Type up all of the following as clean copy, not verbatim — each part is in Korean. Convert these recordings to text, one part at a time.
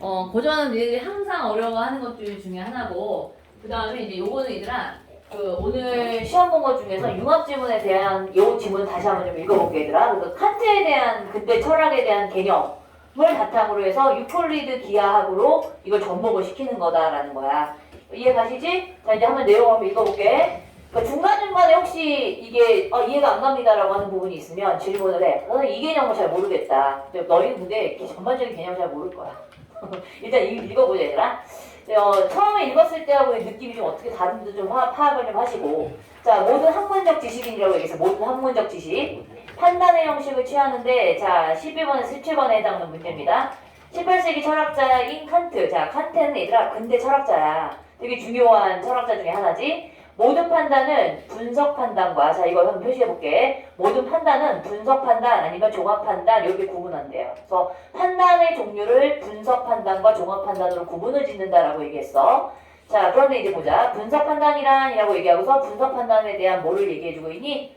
고전은 니들이 항상 어려워하는 것 중에 하나고, 그 다음에 이제 요거는 얘들아, 오늘 시험 본 것 중에서 융합지문에 대한 요 지문을 다시 한번 좀 읽어볼게 얘들아. 그래서 칸트에 대한 근대 철학에 대한 개념을 바탕으로 해서 유클리드 기하학으로 이걸 접목을 시키는 거다라는 거야. 이해 가시지? 자, 이제 한번 내용 한번 읽어볼게. 그러니까 중간중간에 혹시 이게 이해가 안 갑니다라고 하는 부분이 있으면 질문을 해. 너는 이 개념을 잘 모르겠다. 너희는 근데 전반적인 개념을 잘 모를 거야. 일단 읽어보자 얘들아. 처음에 읽었을 때하고 느낌이 좀 어떻게 다른지 좀 파악을 좀 하시고. 자, 모든 학문적 지식이라고 얘기해서 모든 학문적 지식 판단의 형식을 취하는데, 자 12번에서 17번에 해당하는 문제입니다. 18세기 철학자인 칸트. 자, 칸트는 얘들아 근대 철학자야. 되게 중요한 철학자 중에 하나지. 모든 판단은 분석 판단과, 자 이거 한번 표시해볼게. 모든 판단은 분석 판단 아니면 종합 판단 이렇게 구분한대요. 그래서 판단의 종류를 분석 판단과 종합 판단으로 구분을 짓는다라고 얘기했어. 자, 그런데 이제 보자. 분석 판단이란이라고 얘기하고서 분석 판단에 대한 뭐를 얘기해주고 있니?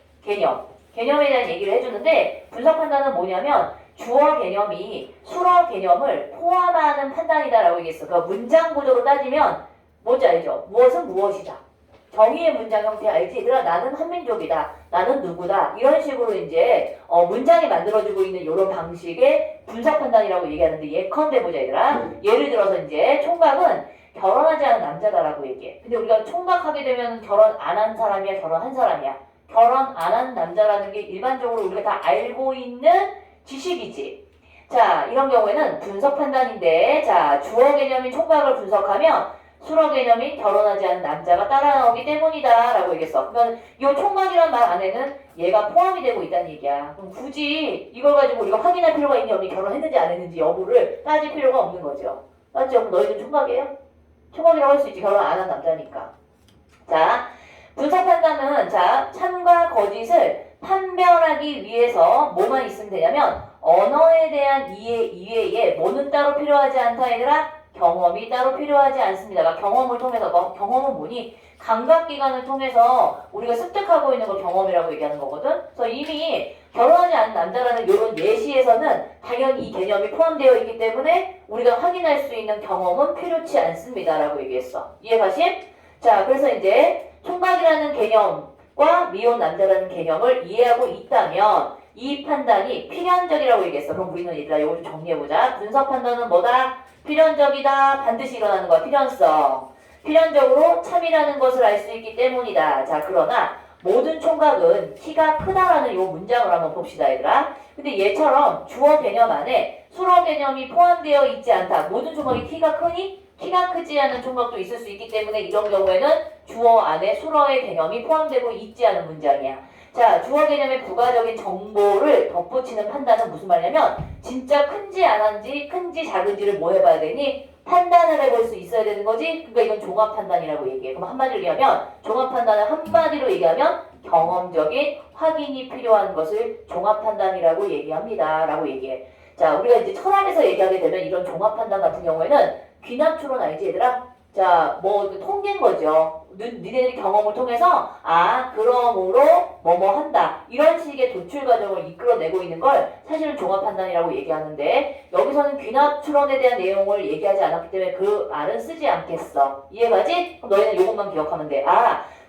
개념에 대한 얘기를 해주는데, 분석 판단은 뭐냐면 주어 개념이 수어 개념을 포함하는 판단이다라고 얘기했어. 그러니까 문장 구조로 따지면 뭔지 알죠? 무엇은 무엇이다. 정의의 문장 형태 알지? 얘들아, 나는 한민족이다. 나는 누구다. 이런 식으로 이제 문장이 만들어지고 있는 이런 방식의 분석 판단이라고 얘기하는데, 예컨대 보자 얘들아. 예를 들어서 이제 총각은 결혼하지 않은 남자다라고 얘기해. 근데 우리가 총각하게 되면 결혼 안 한 사람이야, 결혼한 사람이야? 결혼 안 한 남자라는 게 일반적으로 우리가 다 알고 있는 지식이지. 자, 이런 경우에는 분석 판단인데, 자 주어 개념인 총각을 분석하면 수어 개념이 결혼하지 않은 남자가 따라 나오기 때문이다 라고 얘기했어. 그러니까 이 총각이란 말 안에는 얘가 포함이 되고 있다는 얘기야. 그럼 굳이 이걸 가지고 우리가 확인할 필요가 있니 없니, 결혼했는지 안 했는지 여부를 따질 필요가 없는 거죠. 맞죠? 그럼 너희는 총각이에요? 총각이라고 할 수 있지. 결혼 안 한 남자니까. 자, 분석 판단은 자 참과 거짓을 판별하기 위해서 뭐만 있으면 되냐면 언어에 대한 이해 이외에 뭐는 따로 필요하지 않다 얘들아? 경험이 따로 필요하지 않습니다. 그러니까 경험을 통해서, 경험은 뭐니? 감각기관을 통해서 우리가 습득하고 있는 걸 경험이라고 얘기하는 거거든. 그래서 이미 결혼하지 않은 남자라는 이런 예시에서는 당연히 이 개념이 포함되어 있기 때문에 우리가 확인할 수 있는 경험은 필요치 않습니다 라고 얘기했어. 이해가심? 자, 그래서 이제 총각이라는 개념과 미혼 남자라는 개념을 이해하고 있다면 이 판단이 필연적이라고 얘기했어. 그럼 우리는 얘들아 이거 좀 정리해보자. 분석 판단은 뭐다? 필연적이다. 반드시 일어나는 거야. 필연성. 필연적으로 참이라는 것을 알 수 있기 때문이다. 자, 그러나 모든 총각은 키가 크다라는 이 문장을 한번 봅시다 얘들아. 근데 얘처럼 주어 개념 안에 수어 개념이 포함되어 있지 않다. 모든 총각이 키가 크니? 키가 크지 않은 총각도 있을 수 있기 때문에 이런 경우에는 주어 안에 수어의 개념이 포함되고 있지 않은 문장이야. 자, 주어 개념의 부가적인 정보를 덧붙이는 판단은 무슨 말이냐면 진짜 큰지 안 한지, 큰지 작은지를 뭐 해봐야 되니? 판단을 해볼 수 있어야 되는 거지? 그러니까 이건 종합 판단이라고 얘기해. 그럼 한마디로 얘기하면 종합 판단을 한마디로 얘기하면 경험적인 확인이 필요한 것을 종합 판단이라고 얘기합니다. 라고 얘기해. 자, 우리가 이제 철학에서 얘기하게 되면 이런 종합 판단 같은 경우에는 귀납 추론 알지 얘들아? 자, 통계인 거죠. 니네들이 경험을 통해서 그러므로 뭐뭐 한다. 이런 식의 도출 과정을 이끌어내고 있는 걸 사실은 종합 판단이라고 얘기하는데, 여기서는 귀납 추론에 대한 내용을 얘기하지 않았기 때문에 그 말은 쓰지 않겠어. 이해가지? 그럼 너희는 이것만 기억하면 돼.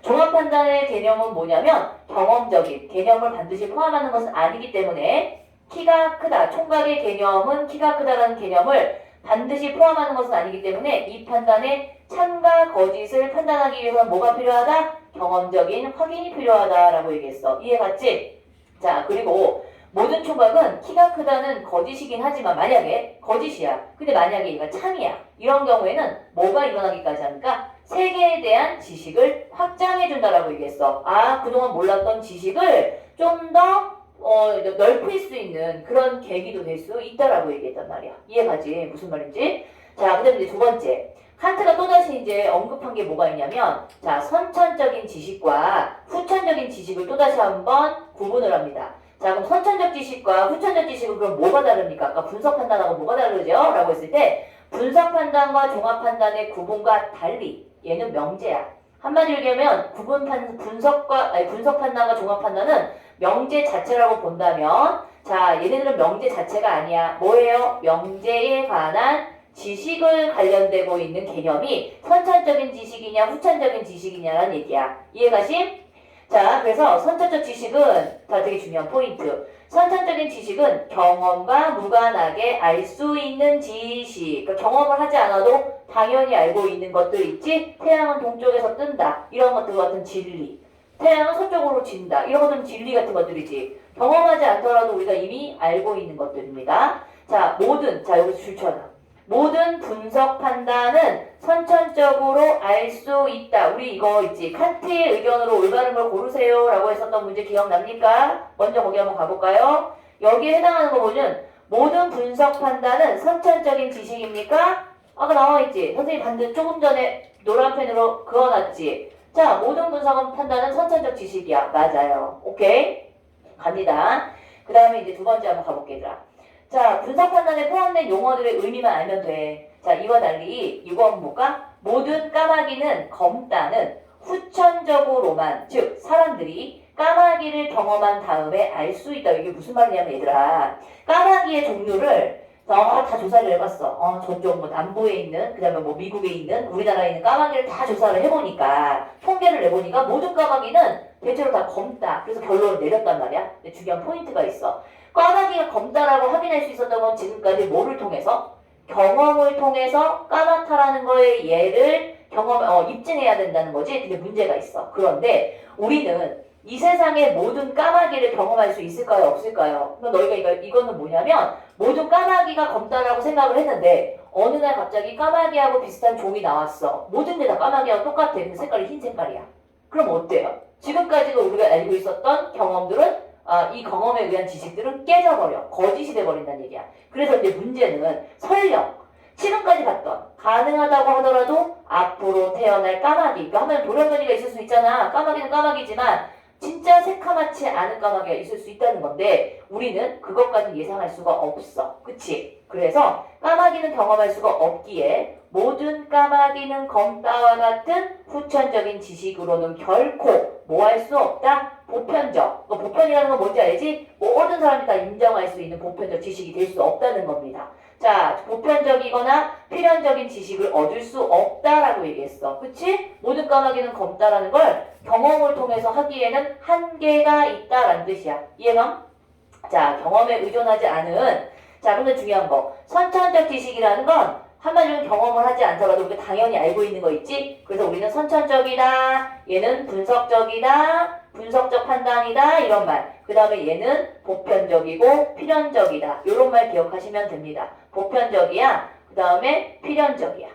종합 판단의 개념은 뭐냐면 경험적인 개념을 반드시 포함하는 것은 아니기 때문에 키가 크다. 총각의 개념은 키가 크다라는 개념을 반드시 포함하는 것은 아니기 때문에 이 판단에 참과 거짓을 판단하기 위해서는 뭐가 필요하다? 경험적인 확인이 필요하다라고 얘기했어. 이해갔지? 자, 그리고 모든 총각은 키가 크다는 거짓이긴 하지만 만약에 거짓이야. 근데 만약에 얘가 참이야. 이런 경우에는 뭐가 일어나기까지 하니까 세계에 대한 지식을 확장해준다라고 얘기했어. 그동안 몰랐던 지식을 좀더 넓힐 수 있는 그런 계기도 될 수 있다라고 얘기했단 말이야. 이해가지? 무슨 말인지? 자, 그 다음에 이제 두 번째. 칸트가 또다시 이제 언급한 게 뭐가 있냐면, 자, 선천적인 지식과 후천적인 지식을 또다시 한번 구분을 합니다. 자, 그럼 선천적 지식과 후천적 지식은 그럼 뭐가 다릅니까? 아까 분석 판단하고 뭐가 다르죠? 라고 했을 때, 분석 판단과 종합 판단의 구분과 달리 얘는 명제야. 한마디로 얘기하면 분석 판단과 종합 판단은 명제 자체라고 본다면, 자, 얘네들은 명제 자체가 아니야. 뭐예요? 명제에 관한 지식을 관련되고 있는 개념이 선천적인 지식이냐 후천적인 지식이냐라는 얘기야. 이해가심? 자, 그래서 선천적 지식은 다 되게 중요한 포인트. 선천적인 지식은 경험과 무관하게 알 수 있는 지식. 그러니까 경험을 하지 않아도 당연히 알고 있는 것들 있지? 태양은 동쪽에서 뜬다. 이런 것들 같은 진리. 태양은 서쪽으로 진다. 이런 것들은 진리 같은 것들이지. 경험하지 않더라도 우리가 이미 알고 있는 것들입니다. 자, 자, 여기서 줄쳐놔. 모든 분석 판단은 선천적으로 알 수 있다. 우리 이거 있지. 칸트의 의견으로 올바른 걸 고르세요 라고 했었던 문제 기억납니까? 먼저 거기 한번 가볼까요? 여기에 해당하는 거 보면 모든 분석 판단은 선천적인 지식입니까? 아까 나와있지. 선생님 반대 조금 전에 노란 펜으로 그어놨지. 자, 모든 분석 판단은 선천적 지식이야. 맞아요. 오케이? 갑니다. 그 다음에 이제 두 번째 한번 가볼게, 얘들아. 자, 분석 판단에 포함된 용어들의 의미만 알면 돼. 자, 이와 달리 이거 한번 볼까? 모든 까마귀는 검다는 후천적으로만, 즉 사람들이 까마귀를 경험한 다음에 알 수 있다. 이게 무슨 말이냐면 얘들아, 까마귀의 종류를 다 조사를 해봤어. 전쪽 뭐 남부에 있는, 그 다음에 뭐 미국에 있는, 우리나라에 있는 까마귀를 다 조사를 해보니까, 통계를 내보니까 모든 까마귀는 대체로 다 검다. 그래서 결론을 내렸단 말이야. 근데 중요한 포인트가 있어. 까마귀가 검다라고 확인할 수 있었던 건 지금까지 뭐를 통해서? 경험을 통해서 까맣다라는 거에 얘를 입증해야 된다는 거지. 근데 문제가 있어. 그런데 우리는 이 세상의 모든 까마귀를 경험할 수 있을까요? 없을까요? 그러니까 너희가 이거는 뭐냐면 모든 까마귀가 검다라고 생각을 했는데 어느 날 갑자기 까마귀하고 비슷한 종이 나왔어. 모든 게 다 까마귀하고 똑같아. 근데 색깔이 흰 색깔이야. 그럼 어때요? 지금까지도 우리가 알고 있었던 경험들은 이 경험에 의한 지식들은 깨져버려. 거짓이 돼버린다는 얘기야. 그래서 이제 문제는 설령 지금까지 봤던 가능하다고 하더라도 앞으로 태어날 까마귀. 그러니까 하면 돌연변이가 있을 수 있잖아. 까마귀는 까마귀지만 진짜 새카맣지 않은 까마귀가 있을 수 있다는 건데 우리는 그것까지 예상할 수가 없어. 그치? 그래서 까마귀는 경험할 수가 없기에 모든 까마귀는 검다와 같은 후천적인 지식으로는 결코 뭐 할 수 없다? 보편적. 보편이라는 건 뭔지 알지? 모든 사람이 다 인정할 수 있는 보편적 지식이 될 수 없다는 겁니다. 자, 보편적이거나 필연적인 지식을 얻을 수 없다라고 얘기했어. 그치? 모든 까마귀는 검다라는 걸 경험을 통해서 하기에는 한계가 있다라는 뜻이야. 이해가? 자, 경험에 의존하지 않은, 자, 근데 중요한 거. 선천적 지식이라는 건 한마디로 경험을 하지 않더라도 우리가 당연히 알고 있는 거 있지? 그래서 우리는 선천적이다, 얘는 분석적이다, 분석적 판단이다, 이런 말. 그 다음에 얘는 보편적이고 필연적이다. 이런 말 기억하시면 됩니다. 보편적이야, 그 다음에 필연적이야.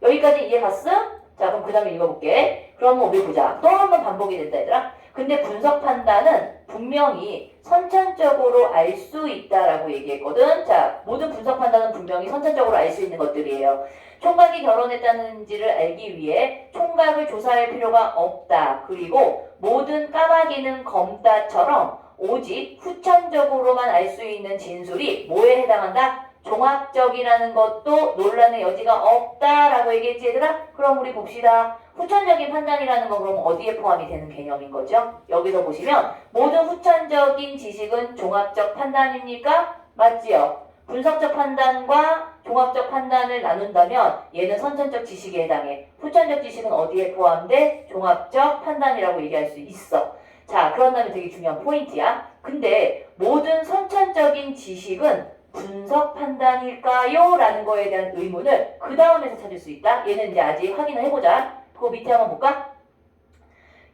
여기까지 이해 갔어? 자, 그럼 그 다음에 읽어볼게. 그러면 우리 보자. 또 한 번 반복이 된다, 얘들아. 근데 분석 판단은 분명히 선천적으로 알 수 있다라고 얘기했거든. 자, 모든 분석 판단은 분명히 선천적으로 알 수 있는 것들이에요. 총각이 결혼했다는지를 알기 위해 총각을 조사할 필요가 없다. 그리고 모든 까마귀는 검다처럼 오직 후천적으로만 알 수 있는 진술이 뭐에 해당한다? 종합적이라는 것도 논란의 여지가 없다라고 얘기했지, 얘들아? 그럼 우리 봅시다. 후천적인 판단이라는 건 그럼 어디에 포함이 되는 개념인 거죠? 여기서 보시면 모든 후천적인 지식은 종합적 판단입니까? 맞지요? 분석적 판단과 종합적 판단을 나눈다면 얘는 선천적 지식에 해당해. 후천적 지식은 어디에 포함돼? 종합적 판단이라고 얘기할 수 있어. 자, 그런다면 되게 중요한 포인트야. 근데 모든 선천적인 지식은 분석 판단일까요? 라는 거에 대한 의문을 그 다음에서 찾을 수 있다. 얘는 이제 아직 확인을 해보자. 그거 밑에 한번 볼까?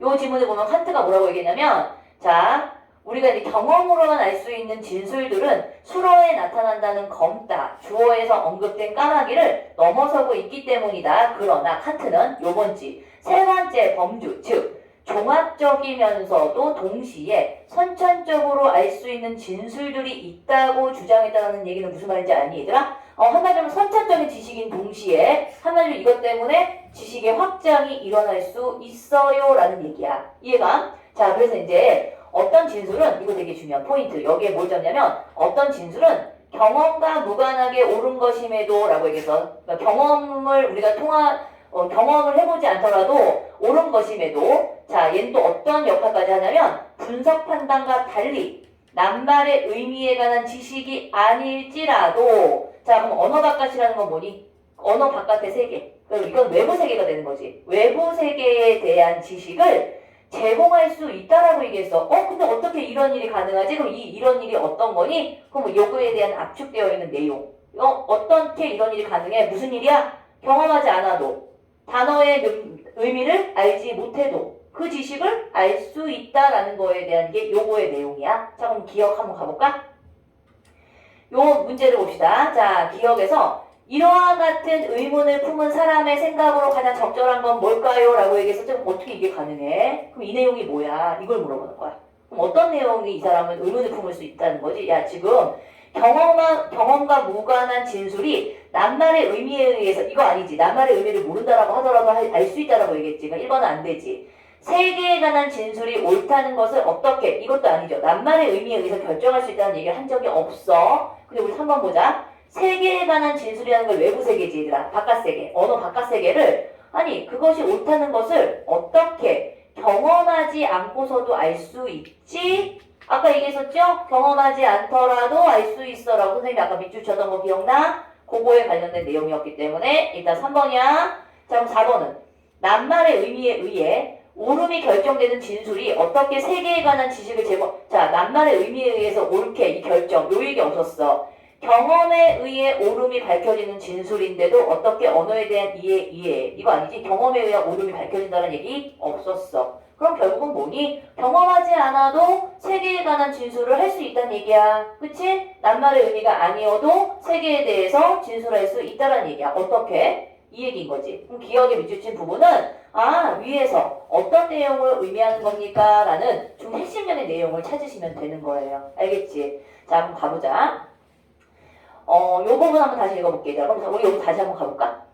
요 지문을 보면 칸트가 뭐라고 얘기했냐면, 자, 우리가 이제 경험으로만 알 수 있는 진술들은 수로에 나타난다는 검다, 주어에서 언급된 까마귀를 넘어서고 있기 때문이다. 그러나 칸트는 요번지 세 번째 범주, 즉 종합적이면서도 동시에 선천적으로 알 수 있는 진술들이 있다고 주장했다는 얘기는 무슨 말인지 아니, 얘들아? 한마디로 선천적인 지식인 동시에 한마디로 이것 때문에 지식의 확장이 일어날 수 있어요 라는 얘기야. 이해가? 자, 그래서 이제 어떤 진술은, 이거 되게 중요한 포인트, 여기에 뭘 잡냐면 어떤 진술은 경험과 무관하게 옳은 것임에도 라고 얘기해서, 그러니까 경험을 우리가 경험을 해보지 않더라도 옳은 것임에도, 자, 얘는 또 어떤 역할까지 하냐면 분석 판단과 달리 낱말의 의미에 관한 지식이 아닐지라도, 자, 그럼 언어 바깥이라는 건 뭐니? 언어 바깥의 세계. 그럼 이건 외부 세계가 되는 거지. 외부 세계에 대한 지식을 제공할 수 있다라고 얘기했어. 근데 어떻게 이런 일이 가능하지? 그럼 이런 일이 어떤 거니? 그럼 요거에 대한 압축되어 있는 내용. 어떻게 이런 일이 가능해? 무슨 일이야? 경험하지 않아도, 단어의 의미를 알지 못해도 그 지식을 알 수 있다라는 거에 대한 게 요거의 내용이야. 자, 그럼 기억 한번 가볼까? 요 문제를 봅시다. 자, 기억에서 이러한 같은 의문을 품은 사람의 생각으로 가장 적절한 건 뭘까요? 라고 얘기해서 좀 어떻게 이게 가능해? 그럼 이 내용이 뭐야? 이걸 물어보는 거야. 그럼 어떤 내용이 이 사람은 의문을 품을 수 있다는 거지? 야, 지금 경험과 무관한 진술이 낱말의 의미에 의해서, 이거 아니지. 낱말의 의미를 모른다라고 하더라도 알 수 있다라고 얘기했지. 그러니까 1번은 안 되지. 세계에 관한 진술이 옳다는 것을 어떻게, 이것도 아니죠. 낱말의 의미에 의해서 결정할 수 있다는 얘기를 한 적이 없어. 근데 우리 3번 보자. 세계에 관한 진술이라는 걸 외부 세계지, 얘들아. 바깥 세계. 언어 바깥 세계를, 아니, 그것이 옳다는 것을 어떻게 경험하지 않고서도 알 수 있지? 아까 얘기했었죠? 경험하지 않더라도 알 수 있어. 라고 선생님이 아까 밑줄 쳐던 거 기억나? 그거에 관련된 내용이었기 때문에 일단 3번이야. 자, 그럼 4번은 낱말의 의미에 의해 옳음이 결정되는 진술이 어떻게 세계에 관한 지식을 자, 낱말의 의미에 의해서 옳게 이 결정, 요 얘기 없었어. 경험에 의해 옳음이 밝혀지는 진술인데도 어떻게 언어에 대한 이해 이거 아니지? 경험에 의해 옳음이 밝혀진다는 얘기 없었어. 그럼 결국은 뭐니? 경험하지 않아도 세계에 관한 진술을 할 수 있다는 얘기야. 그치? 낱말의 의미가 아니어도 세계에 대해서 진술할 수 있다는 얘기야. 어떻게? 이 얘기인 거지. 그럼 기억에 밑줄친 부분은 위에서 어떤 내용을 의미하는 겁니까? 라는 좀 핵심적인 내용을 찾으시면 되는 거예요. 알겠지? 자, 그럼 가보자. 요 부분 한번 다시 읽어볼게. 자, 그럼 우리 여기 다시 한번 가볼까?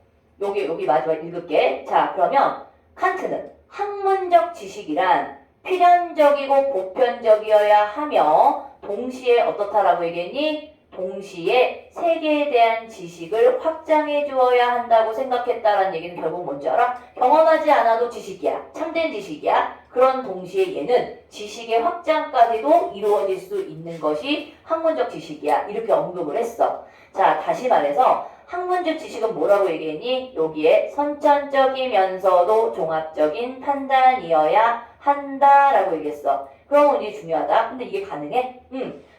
여기 마지막 읽을게. 자, 그러면 칸트는 학문적 지식이란 필연적이고 보편적이어야 하며 동시에 어떻다라고 얘기했니? 동시에 세계에 대한 지식을 확장해 주어야 한다고 생각했다라는 얘기는 결국 뭔지 알아? 경험하지 않아도 지식이야. 참된 지식이야. 그런 동시에 얘는 지식의 확장까지도 이루어질 수 있는 것이 학문적 지식이야. 이렇게 언급을 했어. 자, 다시 말해서 학문적 지식은 뭐라고 얘기했니? 여기에 선천적이면서도 종합적인 판단이어야 한다라고 얘기했어. 그러면 이게 중요하다. 근데 이게 가능해?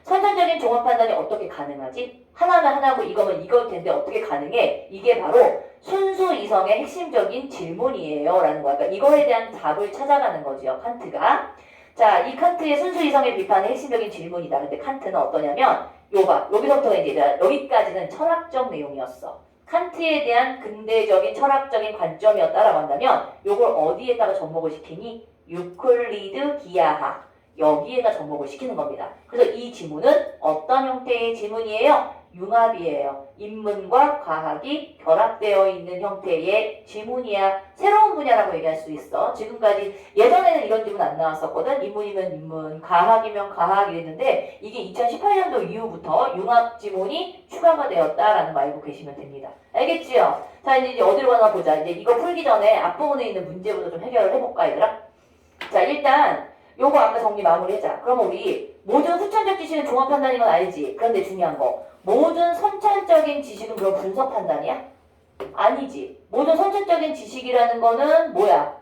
선천적인 종합 판단이 어떻게 가능하지? 하나면 하나고 이거면 이걸 텐데 어떻게 가능해? 이게 바로 순수 이성의 핵심적인 질문이에요. 라는 거야. 그러니까 이거에 대한 답을 찾아가는 거죠. 칸트가. 자, 이 칸트의 순수 이성의 비판의 핵심적인 질문이다. 근데 칸트는 어떠냐면 여기서부터 이제 여기까지는 철학적 내용이었어. 칸트에 대한 근대적인 철학적인 관점이었다라고 한다면 요걸 어디에다가 접목을 시키니? 유클리드 기하학. 여기에다 접목을 시키는 겁니다. 그래서 이 지문은 어떤 형태의 지문이에요? 융합이에요. 인문과 과학이 결합되어 있는 형태의 지문이야. 새로운 분야라고 얘기할 수 있어. 지금까지 예전에는 이런 지문 안 나왔었거든. 인문이면 인문, 과학이면 과학 이랬는데 이게 2018년도 이후부터 융합 지문이 추가가 되었다라는 거 알고 계시면 됩니다. 알겠지요? 자, 이제 어디로 가나 보자. 이제 이거 풀기 전에 앞부분에 있는 문제부터 좀 해결을 해볼까, 얘들아? 자, 일단 요거 아까 정리 마무리하자. 그러면 우리 모든 후천적 지식은 종합 판단인 건 알지? 그런데 중요한 거, 모든 선천적인 지식은 그럼 분석 판단이야? 아니지. 모든 선천적인 지식이라는 거는 뭐야?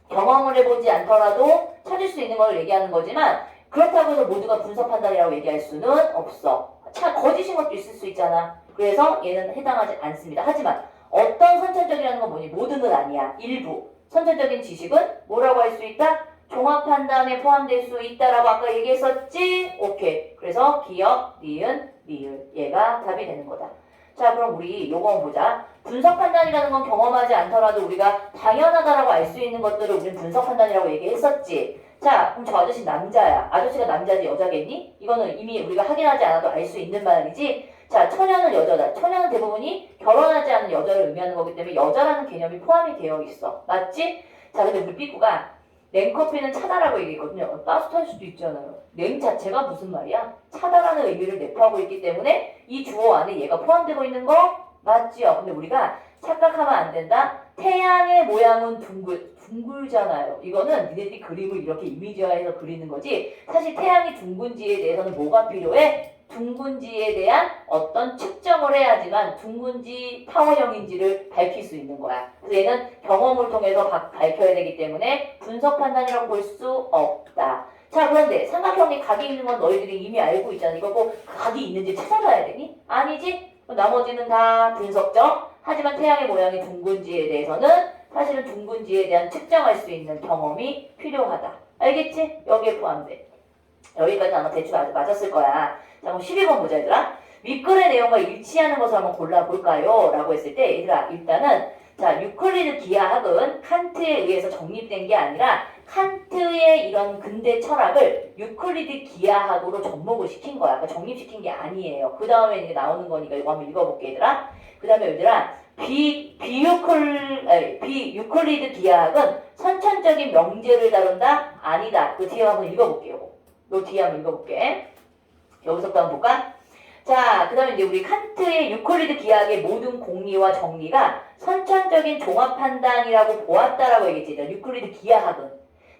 경험을 해보지 않더라도 찾을 수 있는 걸 얘기하는 거지만 그렇다고 해서 모두가 분석 판단이라고 얘기할 수는 없어. 거짓인 것도 있을 수 있잖아. 그래서 얘는 해당하지 않습니다. 하지만 어떤 선천적이라는 건 뭐니? 모두는 아니야. 일부. 선천적인 지식은 뭐라고 할 수 있다? 종합 판단에 포함될 수 있다라고 아까 얘기했었지? 오케이. 그래서 기억, 니은, 리을. 얘가 답이 되는 거다. 자, 그럼 우리 요거 한번 보자. 분석 판단이라는 건 경험하지 않더라도 우리가 당연하다라고 알 수 있는 것들을 우리는 분석 판단이라고 얘기했었지. 자, 그럼 저 아저씨 남자야. 아저씨가 남자지 여자겠니? 이거는 이미 우리가 확인하지 않아도 알 수 있는 말이지. 자, 처녀는 여자다. 처녀는 대부분이 결혼하지 않은 여자를 의미하는 거기 때문에 여자라는 개념이 포함이 되어 있어. 맞지? 자, 근데 우리 삐꾸가 냉커피는 차다라고 얘기했거든요. 따뜻할 수도 있잖아요. 냉 자체가 무슨 말이야? 차다라는 의미를 내포하고 있기 때문에 이 주어 안에 얘가 포함되고 있는 거 맞지요? 근데 우리가 착각하면 안 된다. 태양의 모양은 둥글잖아요. 이거는 니네들이 그림을 이렇게 이미지화해서 그리는 거지. 사실 태양이 둥근지에 대해서는 뭐가 필요해? 둥근지에 대한 어떤 측정을 해야지만 둥근지 타원형인지를 밝힐 수 있는 거야. 그래서 얘는 경험을 통해서 밝혀야 되기 때문에 분석 판단이라고 볼 수 없다. 자, 그런데 삼각형에 각이 있는 건 너희들이 이미 알고 있잖아. 이거 뭐 각이 있는지 찾아가야 되니? 아니지? 나머지는 다 분석적. 하지만 태양의 모양이 둥근지에 대해서는 사실은 둥근지에 대한 측정할 수 있는 경험이 필요하다. 알겠지? 여기에 포함돼. 여기까지 아마 대충 아주 맞았을 거야. 자, 그럼 12번 보자, 얘들아. 윗글의 내용과 일치하는 것을 한번 골라볼까요? 라고 했을 때, 얘들아, 일단은, 자, 유클리드 기하학은 칸트에 의해서 정립된 게 아니라, 칸트의 이런 근대 철학을 유클리드 기하학으로 접목을 시킨 거야. 그러니까 정립시킨 게 아니에요. 그 다음에 이게 나오는 거니까 이거 한번 읽어볼게, 얘들아. 그 다음에 얘들아, 비유클리드 기하학은 선천적인 명제를 다룬다? 아니다. 그 뒤에 한번 읽어볼게요. 요 뒤에 한번 읽어볼게. 여기서부터 한번 볼까? 자, 그 다음에 이제 우리 칸트의 유클리드 기하학의 모든 공리와 정리가 선천적인 종합 판단이라고 보았다라고 얘기했지. 유클리드 기하학은.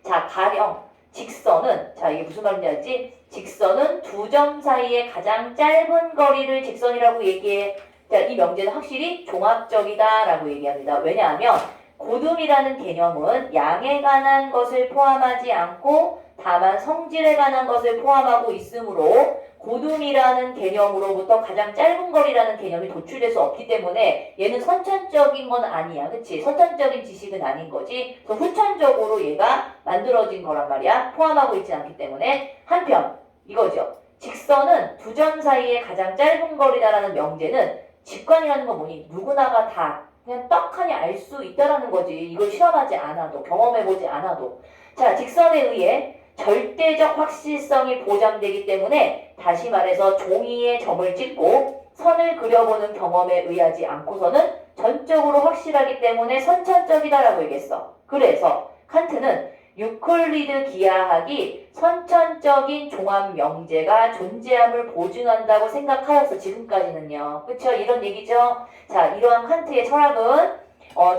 자, 가령 직선은, 자, 이게 무슨 말인지 알지? 직선은 두 점 사이의 가장 짧은 거리를 직선이라고 얘기해. 자, 이 명제는 확실히 종합적이다라고 얘기합니다. 왜냐하면 고등이라는 개념은 양에 관한 것을 포함하지 않고 다만 성질에 관한 것을 포함하고 있으므로 고둠이라는 개념으로부터 가장 짧은 거리라는 개념이 도출될 수 없기 때문에 얘는 선천적인 건 아니야. 그치? 선천적인 지식은 아닌 거지. 그래서 후천적으로 얘가 만들어진 거란 말이야. 포함하고 있지 않기 때문에. 한편 이거죠. 직선은 두 점 사이의 가장 짧은 거리다라는 명제는 직관이라는 건 뭐니? 누구나가 다 그냥 떡하니 알 수 있다라는 거지. 이걸 실험하지 않아도, 경험해보지 않아도. 자, 직선에 의해 절대적 확실성이 보장되기 때문에 다시 말해서 종이에 점을 찍고 선을 그려보는 경험에 의하지 않고서는 전적으로 확실하기 때문에 선천적이다라고 얘기했어. 그래서 칸트는 유클리드 기하학이 선천적인 종합 명제가 존재함을 보증한다고 생각하였어. 지금까지는요. 그쵸? 이런 얘기죠. 자, 이러한 칸트의 철학은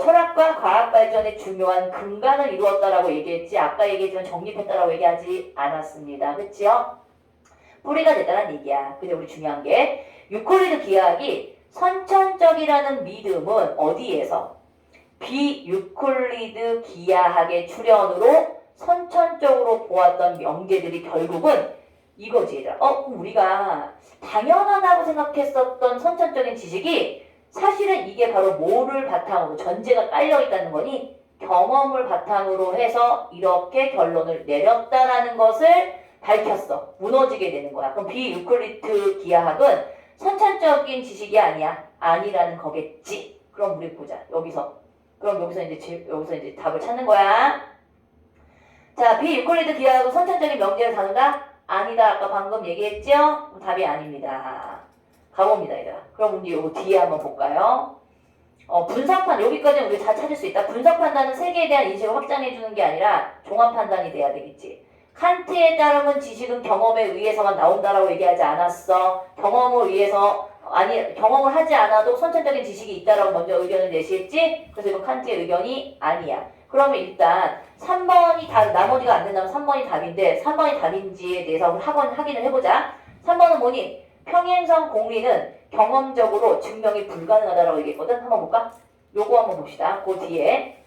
철학과 과학 발전의 중요한 근간을 이루었다라고 얘기했지. 아까 얘기했지만 정립했다라고 얘기하지 않았습니다. 그치요? 뿌리가 됐다는 얘기야. 근데 우리 중요한 게 유클리드 기하학이 선천적이라는 믿음은 어디에서? 비유클리드 기하학의 출현으로 선천적으로 보았던 명제들이 결국은 이거지. 얘들아. 그럼 우리가 당연하다고 생각했었던 선천적인 지식이 사실은 이게 바로 뭐를 바탕으로 전제가 깔려있다는 거니? 경험을 바탕으로 해서 이렇게 결론을 내렸다라는 것을 밝혔어. 무너지게 되는 거야. 그럼 비유클리드 기하학은 선천적인 지식이 아니라는 거겠지. 그럼 우리 보자. 그럼 여기서 이제 답을 찾는 거야. 자, 비유클리드 기하학은 선천적인 명제를 다룬다? 아니다. 아까 방금 얘기했죠? 답이 아닙니다. 가봅니다, 얘들아. 그럼 우리 요 뒤에 한번 볼까요? 분석 여기까지는 우리 다 찾을 수 있다. 분석 판단은 세계에 대한 인식을 확장해주는 게 아니라 종합 판단이 돼야 되겠지. 칸트에 따르면 지식은 경험에 의해서만 나온다라고 얘기하지 않았어. 경험을 하지 않아도 선천적인 지식이 있다라고 먼저 의견을 내시했지? 그래서 이건 칸트의 의견이 아니야. 그러면 일단 3번이 나머지가 안 된다면 3번이 답인데 3번이 답인지에 대해서 확인을 해보자. 3번은 뭐니? 평행선 공리는 경험적으로 증명이 불가능하다라고 얘기했거든. 한번 볼까? 요거 한번 봅시다. 그 뒤에.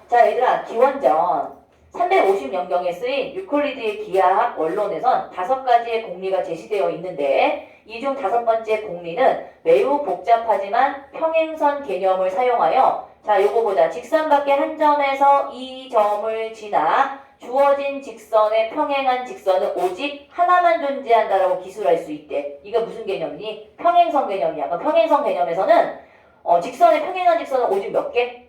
자, 얘들아, 기원전 350년경에 쓰인 유클리드의 기하학 원론에선 5가지의 공리가 제시되어 있는데 이 중 5번째 공리는 매우 복잡하지만 평행선 개념을 사용하여 자, 요거 보자. 직선 밖에 한 점에서 이 점을 지나 주어진 직선에 평행한 직선은 오직 하나만 존재한다라고 기술할 수 있대. 이게 무슨 개념이니? 평행선 개념이야. 그럼 평행선 개념에서는 직선에 평행한 직선은 오직 몇 개?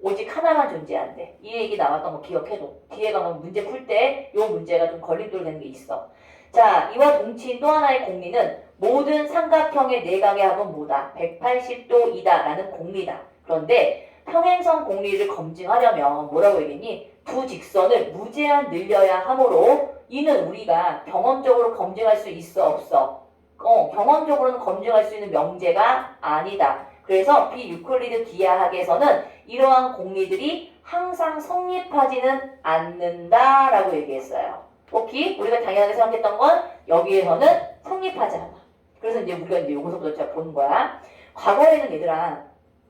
오직 하나만 존재한대. 이 얘기 나왔던 거 기억해도. 뒤에 가면 문제 풀 때 이 문제가 좀 걸림돌 되는 게 있어. 자, 이와 동치인 또 하나의 공리는 모든 삼각형의 내각의 합은 뭐다? 180도이다 라는 공리다. 그런데 평행선 공리를 검증하려면 뭐라고 얘기했니? 두 직선을 무제한 늘려야 하므로 이는 우리가 경험적으로 검증할 수 있어 없어? 경험적으로는 검증할 수 있는 명제가 아니다. 그래서 비유클리드 기하학에서는 이러한 공리들이 항상 성립하지는 않는다라고 얘기했어요. 오케이? 우리가 당연하게 생각했던 건 여기에서는 성립하지 않아. 그래서 이제 우리가 이제 요거서부터 진짜 보는 거야. 과거에는 얘들아,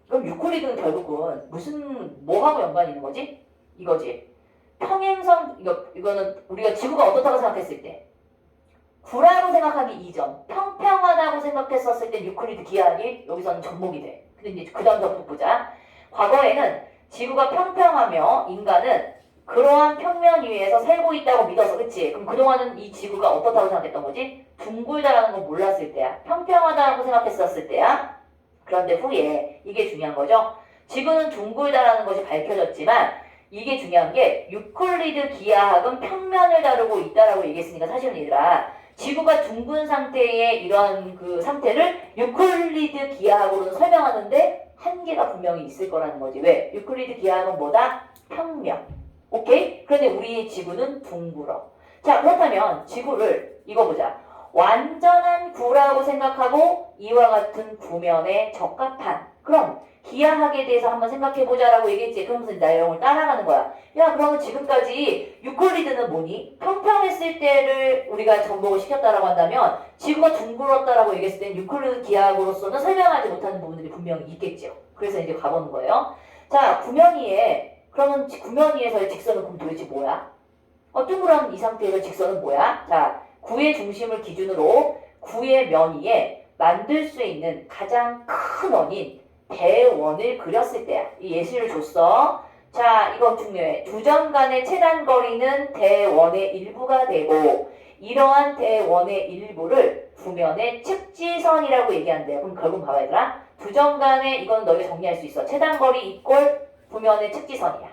그럼 유클리드는 결국은 뭐하고 연관이 있는 거지? 이거지. 평행선, 이거는 우리가 지구가 어떻다고 생각했을 때, 구라고 생각하기 이전, 평평하다고 생각했었을 때 유클리드 기하학이 여기서는 접목이 돼. 근데 이제 그 다음부터 보자. 과거에는 지구가 평평하며 인간은 그러한 평면 위에서 살고 있다고 믿어서, 그치? 그럼 그동안은 이 지구가 어떻다고 생각했던 거지? 둥글다라는 걸 몰랐을 때야. 평평하다고 생각했었을 때야. 그런데 후에 이게 중요한 거죠. 지구는 둥글다라는 것이 밝혀졌지만 이게 중요한 게 유클리드 기하학은 평면을 다루고 있다라고 얘기했으니까 사실은 얘들아, 지구가 둥근 상태의 이런 그 상태를 유클리드 기하학으로는 설명하는데 한계가 분명히 있을 거라는 거지. 왜? 유클리드 기하학은 뭐다? 평면. 오케이? 그런데 우리의 지구는 둥글어. 자, 그렇다면 지구를 이거 보자. 완전한 구라고 생각하고 이와 같은 구면에 적합한, 그럼 기하학에 대해서 한번 생각해보자라고 얘기했지. 그러면서 내용을 따라가는 거야. 야, 그러면 지금까지 유클리드는 뭐니? 평평했을 때를 우리가 접목을 시켰다라고 한다면 지구가 둥글었다라고 얘기했을 때 유클리드 기하학으로서는 설명하지 못하는 부분들이 분명히 있겠죠. 그래서 이제 가보는 거예요. 자, 그러면 구면 위에서의 직선은 그럼 도대체 뭐야? 둥그런 이 상태에서 직선은 뭐야? 자, 구의 중심을 기준으로 구의 면 위에 만들 수 있는 가장 큰 원인 대원을 그렸을 때야. 이 예시를 줬어. 자, 이거 중요해. 두 점 간의 최단 거리는 대원의 일부가 되고 이러한 대원의 일부를 구면의 측지선이라고 얘기한대요. 그럼 결국 봐봐 얘들아. 두 점 간의 이건 너희가 정리할 수 있어. 최단 거리 이꼴 구면의 측지선이야.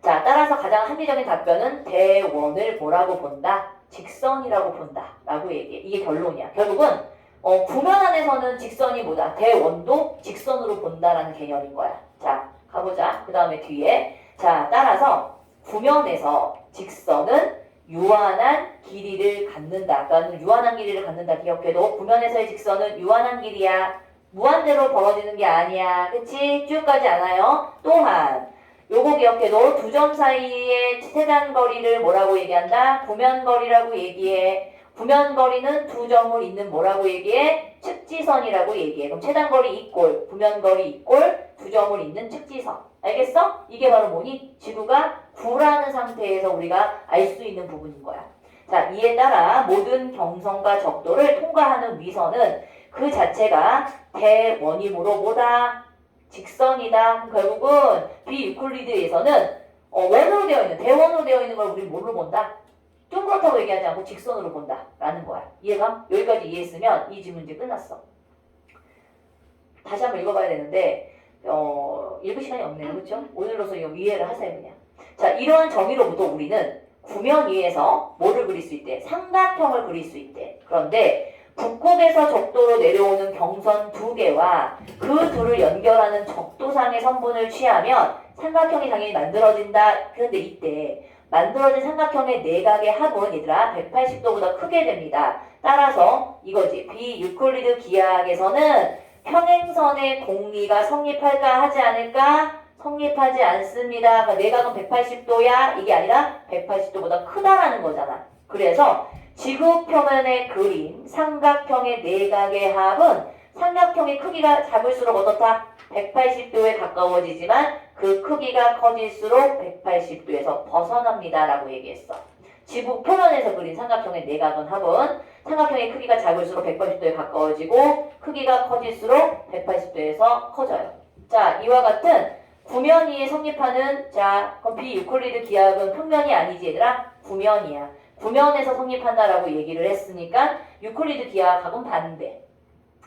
자, 따라서 가장 합리적인 답변은 대원을 뭐라고 본다? 직선이라고 본다 라고 얘기해. 이게 결론이야. 결국은 구면 안에서는 직선이 뭐다? 대원도 직선으로 본다라는 개념인 거야. 자, 가보자. 그 다음에 뒤에. 자, 따라서 구면에서 직선은 유한한 길이를 갖는다. 그러니까 유한한 길이를 갖는다. 기억해도 구면에서의 직선은 유한한 길이야. 무한대로 벌어지는 게 아니야. 그치? 쭉 가지 않아요. 또한 요거 기억해도 두 점 사이의 최단 거리를 뭐라고 얘기한다? 구면거리라고 얘기해. 구면거리는 두 점을 잇는 뭐라고 얘기해? 측지선이라고 얘기해. 그럼 최단거리 이꼴, 구면거리 이꼴, 두 점을 잇는 측지선. 알겠어? 이게 바로 뭐니? 지구가 구라는 상태에서 우리가 알 수 있는 부분인 거야. 자, 이에 따라 모든 경선과 적도를 통과하는 위선은 그 자체가 대원이므로 뭐다? 직선이다. 결국은 비유클리드에서는 원으로 되어 있는, 대원으로 되어 있는 걸 우리는 뭘로 본다? 둥그렇다고 얘기하지 않고 직선으로 본다 라는 거야. 이해가? 여기까지 이해했으면 이 질문 이제 끝났어. 다시 한번 읽어봐야 되는데 읽을 시간이 없네요. 그렇죠? 오늘로서 이거 이해를 하세요 그냥. 자, 이러한 정의로부터 우리는 구면 위에서 뭐를 그릴 수 있대? 삼각형을 그릴 수 있대. 그런데 북극에서 적도로 내려오는 경선 두 개와 그 둘을 연결하는 적도상의 선분을 취하면 삼각형이 당연히 만들어진다. 그런데 이때 만들어진 삼각형의 내각의 합은 얘들아 180도보다 크게 됩니다. 따라서 이거지. 비유클리드 기하학에서는 평행선의 공리가 성립할까 하지 않을까? 성립하지 않습니다. 그러니까 내각은 180도야. 이게 아니라 180도보다 크다라는 거잖아. 그래서 지구 표면에 그린 삼각형의 내각의 합은 삼각형의 크기가 작을수록 어떻다? 180도에 가까워지지만 그 크기가 커질수록 180도에서 벗어납니다 라고 얘기했어. 지구 표면에서 그린 삼각형의 내각은 합은 삼각형의 크기가 작을수록 180도에 가까워지고 크기가 커질수록 180도에서 커져요. 자, 이와 같은 구면 위에 성립하는, 자, 그럼 비유클리드 기하학은 평면이 아니지 얘들아? 구면이야. 구면에서 성립한다라고 얘기를 했으니까 유클리드 기하학은 반대.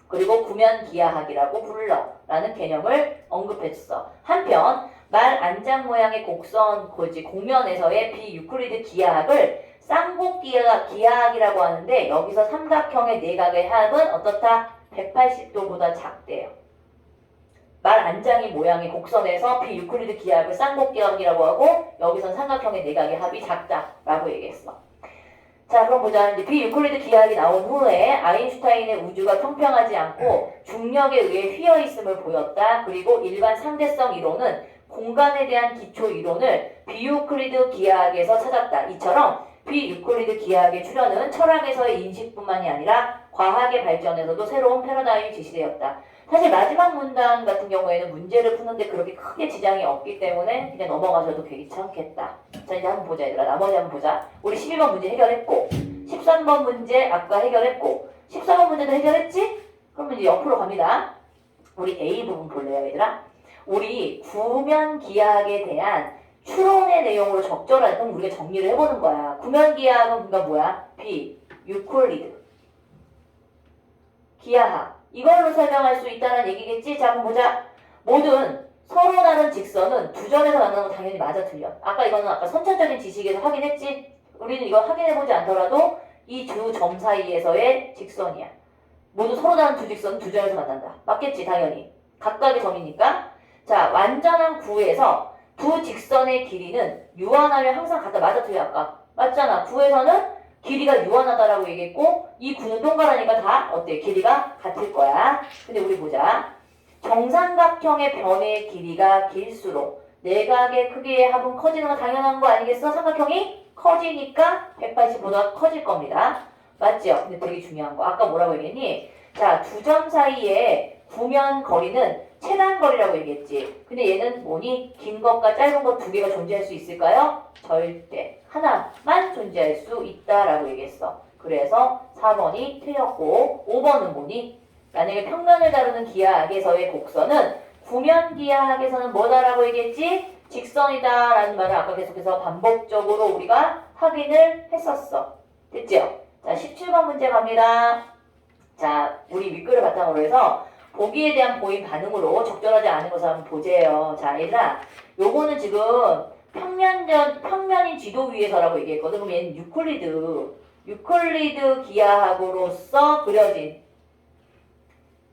그리고 구면 기하학이라고 불러 라는 개념을 언급했어. 한편 말 안장 모양의 곡선 고지 공면에서의 비유클리드 기하학을 쌍곡 기하학이라고 하는데 여기서 삼각형의 내각의 합은 어떻다? 180도보다 작대요. 말 안장이 모양의 곡선에서 비유클리드 기하학을 쌍곡 기하학이라고 하고 여기선 삼각형의 내각의 합이 작다라고 얘기했어. 자, 그럼 보자. 이제 비유클리드 기하학이 나온 후에 아인슈타인의 우주가 평평하지 않고 중력에 의해 휘어있음을 보였다. 그리고 일반 상대성 이론은 공간에 대한 기초 이론을 비유클리드 기하학에서 찾았다. 이처럼 비유클리드 기하학의 출현은 철학에서의 인식뿐만이 아니라 과학의 발전에서도 새로운 패러다임이 제시되었다. 사실 마지막 문단 같은 경우에는 문제를 푸는데 그렇게 크게 지장이 없기 때문에 그냥 넘어가셔도 괜찮겠다. 자, 이제 한번 보자, 얘들아. 나머지 한번 보자. 우리 12번 문제 해결했고, 13번 문제 아까 해결했고, 14번 문제도 해결했지? 그러면 이제 옆으로 갑니다. 우리 A 부분 볼래요, 얘들아? 우리 구면기하학에 대한 추론의 내용으로 적절한, 그럼 우리가 정리를 해보는 거야. 구면기하학은 그니까 뭐야? 비유클리드 기하학. 이걸로 설명할 수 있다는 얘기겠지? 자, 한번 보자. 모든 서로 다른 직선은 두 점에서 만나는 건 당연히 맞아 틀려. 아까 이거는 아까 선천적인 지식에서 확인했지? 우리는 이거 확인해보지 않더라도 이 두 점 사이에서의 직선이야. 모두 서로 다른 두 직선은 두 점에서 만난다. 맞겠지? 당연히. 각각의 점이니까. 자, 완전한 구에서 두 직선의 길이는 유한하면 항상 같다. 맞아 틀려 아까. 맞잖아. 구에서는 길이가 유한하다라고 얘기했고 이 구는 동그라니까 다 어때? 길이가 같을 거야. 근데 우리 보자. 정삼각형의 변의 길이가 길수록 내각의 크기의 합은 커지는 건 당연한 거 아니겠어? 삼각형이 커지니까 180보다 커질 겁니다. 맞죠? 근데 되게 중요한 거. 아까 뭐라고 얘기했니? 자, 두 점 사이의 구면 거리는 최단 거리라고 얘기했지. 근데 얘는 뭐니? 긴 것과 짧은 것 두 개가 존재할 수 있을까요? 절대. 하나만 존재할 수 있다라고 얘기했어. 그래서 4번이 틀렸고 5번은 뭐니? 만약에 평면을 다루는 기하학에서의 곡선은 구면기하학에서는 뭐다라고 얘기했지? 직선이다라는 말을 아까 계속해서 반복적으로 우리가 확인을 했었어. 됐죠? 자, 17번 문제 갑니다. 자, 우리 윗글을 바탕으로 해서 보기에 대한 보인 반응으로 적절하지 않은 것을 한번 보재요. 자, 얘들아, 요거는 지금 평면인 지도 위에서라고 얘기했거든. 그럼 얘는 유클리드 기하학으로서 그려진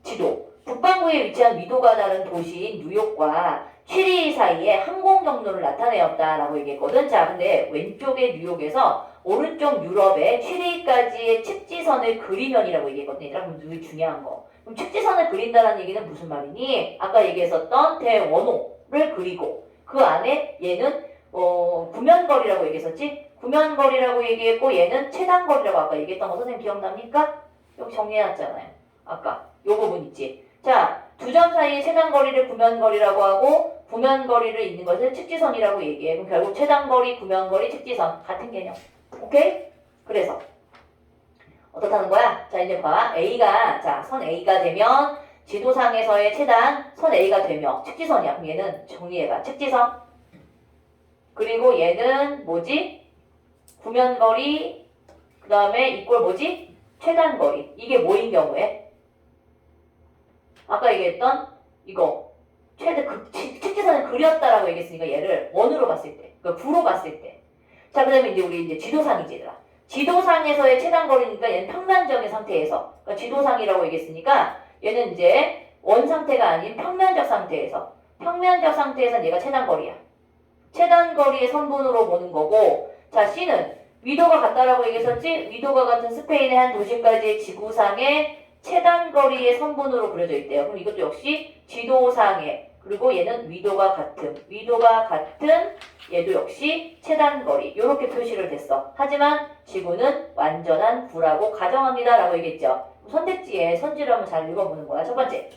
지도. 북반구에 위치한 위도가 다른 도시인 뉴욕과 취리 사이에 항공 경로를 나타내었다라고 얘기했거든. 자, 근데 왼쪽의 뉴욕에서 오른쪽 유럽의 취리까지의 측지선을 그리면이라고 얘기했거든. 얘들아, 그럼 되게 중요한 거. 그럼 측지선을 그린다는 얘기는 무슨 말이니? 아까 얘기했었던 대원호를 그리고 그 안에 얘는 구면거리라고 얘기했었지? 구면거리라고 얘기했고 얘는 최단거리라고 아까 얘기했던 거 선생님 기억납니까? 여기 정리해놨잖아요. 아까 요 부분 있지? 자, 두 점 사이의 최단거리를 구면거리라고 하고 구면거리를 있는 것을 측지선이라고 얘기해. 그럼 결국 최단거리, 구면거리, 측지선 같은 개념. 오케이? 그래서 어떻다는 거야? 자, 이제 봐. A가 자, 선 A가 되면 지도상에서의 최단 선 A가 되며 측지선이야. 그럼 얘는 정리해봐. 측지선. 그리고 얘는 뭐지? 구면거리 그 다음에 이꼴 뭐지? 최단거리. 이게 뭐인 경우에? 아까 얘기했던 이거 측지선을 그렸다라고 얘기했으니까 얘를 원으로 봤을 때, 그러니까 구로 봤을 때. 자, 그 다음에 이제 우리 이제 지도상이지, 얘들아. 지도상에서의 최단거리니까 얘는 평면적인 상태에서, 그러니까 지도상이라고 얘기했으니까 얘는 이제 원 상태가 아닌 평면적 상태에서는 얘가 최단거리야. 최단거리의 선분으로 보는 거고, 자, C는 위도가 같다라고 얘기했었지? 위도가 같은 스페인의 한 도시까지의 지구상의 최단거리의 선분으로 그려져 있대요. 그럼 이것도 역시 지도상에, 그리고 얘는 위도가 같은 얘도 역시 최단거리 이렇게 표시를 됐어. 하지만 지구는 완전한 구라고 가정합니다 라고 얘기했죠. 선택지에 선지를 한번 잘 읽어보는 거야. 첫 번째,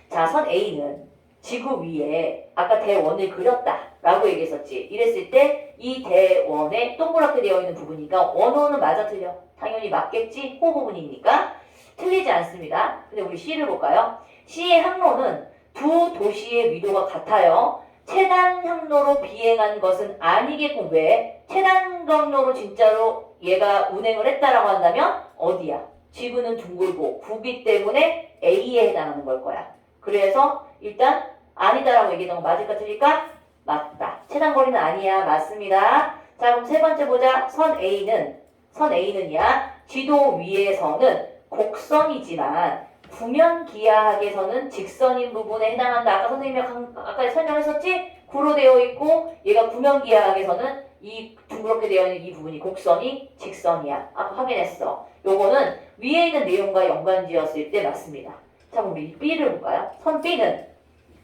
자, 선 A는 지구 위에 아까 대원을 그렸다 라고 얘기했었지. 이랬을 때 이 대원에 동그랗게 되어 있는 부분이니까 원호는 맞아 틀려. 당연히 맞겠지. 호 부분이니까 틀리지 않습니다. 근데 우리 C를 볼까요? C의 항로는 두 도시의 위도가 같아요. 최단 항로로 비행한 것은 아니겠고, 왜? 최단 경로로 진짜로 얘가 운행을 했다라고 한다면 어디야? 지구는 둥글고 구기 때문에 A에 해당하는 걸 거야. 그래서 일단 아니다라고 얘기했던 거 맞을까 틀릴까? 맞다. 최단 거리는 아니야. 맞습니다. 자, 그럼 세 번째 보자. 선 A는야 지도 위에서는 곡선이지만 구면기하학에서는 직선인 부분에 해당한다. 아까 선생님이 아까 설명했었지? 구로 되어 있고 얘가 구면기하학에서는 이 둥그렇게 되어 있는 이 부분이 곡선이 직선이야. 아까 확인했어. 요거는 위에 있는 내용과 연관지었을 때 맞습니다. 자, 그럼 우리 B를 볼까요? 선 B는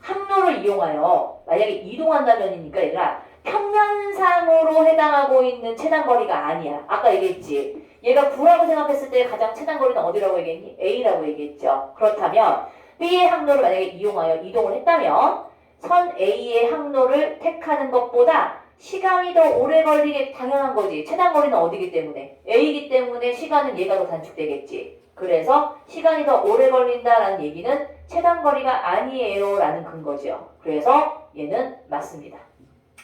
항로를 이용하여 만약에 이동한다면이니까 얘들아 평면상으로 해당하고 있는 최단거리가 아니야. 아까 얘기했지. 얘가 9라고 생각했을 때 가장 최단거리는 어디라고 얘기했니? A라고 얘기했죠. 그렇다면 B의 항로를 만약에 이용하여 이동을 했다면 선 A의 항로를 택하는 것보다 시간이 더 오래 걸리게 당연한 거지. 최단거리는 어디기 때문에? A이기 때문에 시간은 얘가 더 단축되겠지. 그래서 시간이 더 오래 걸린다라는 얘기는 최단거리가 아니에요 라는 근거죠. 그래서 얘는 맞습니다.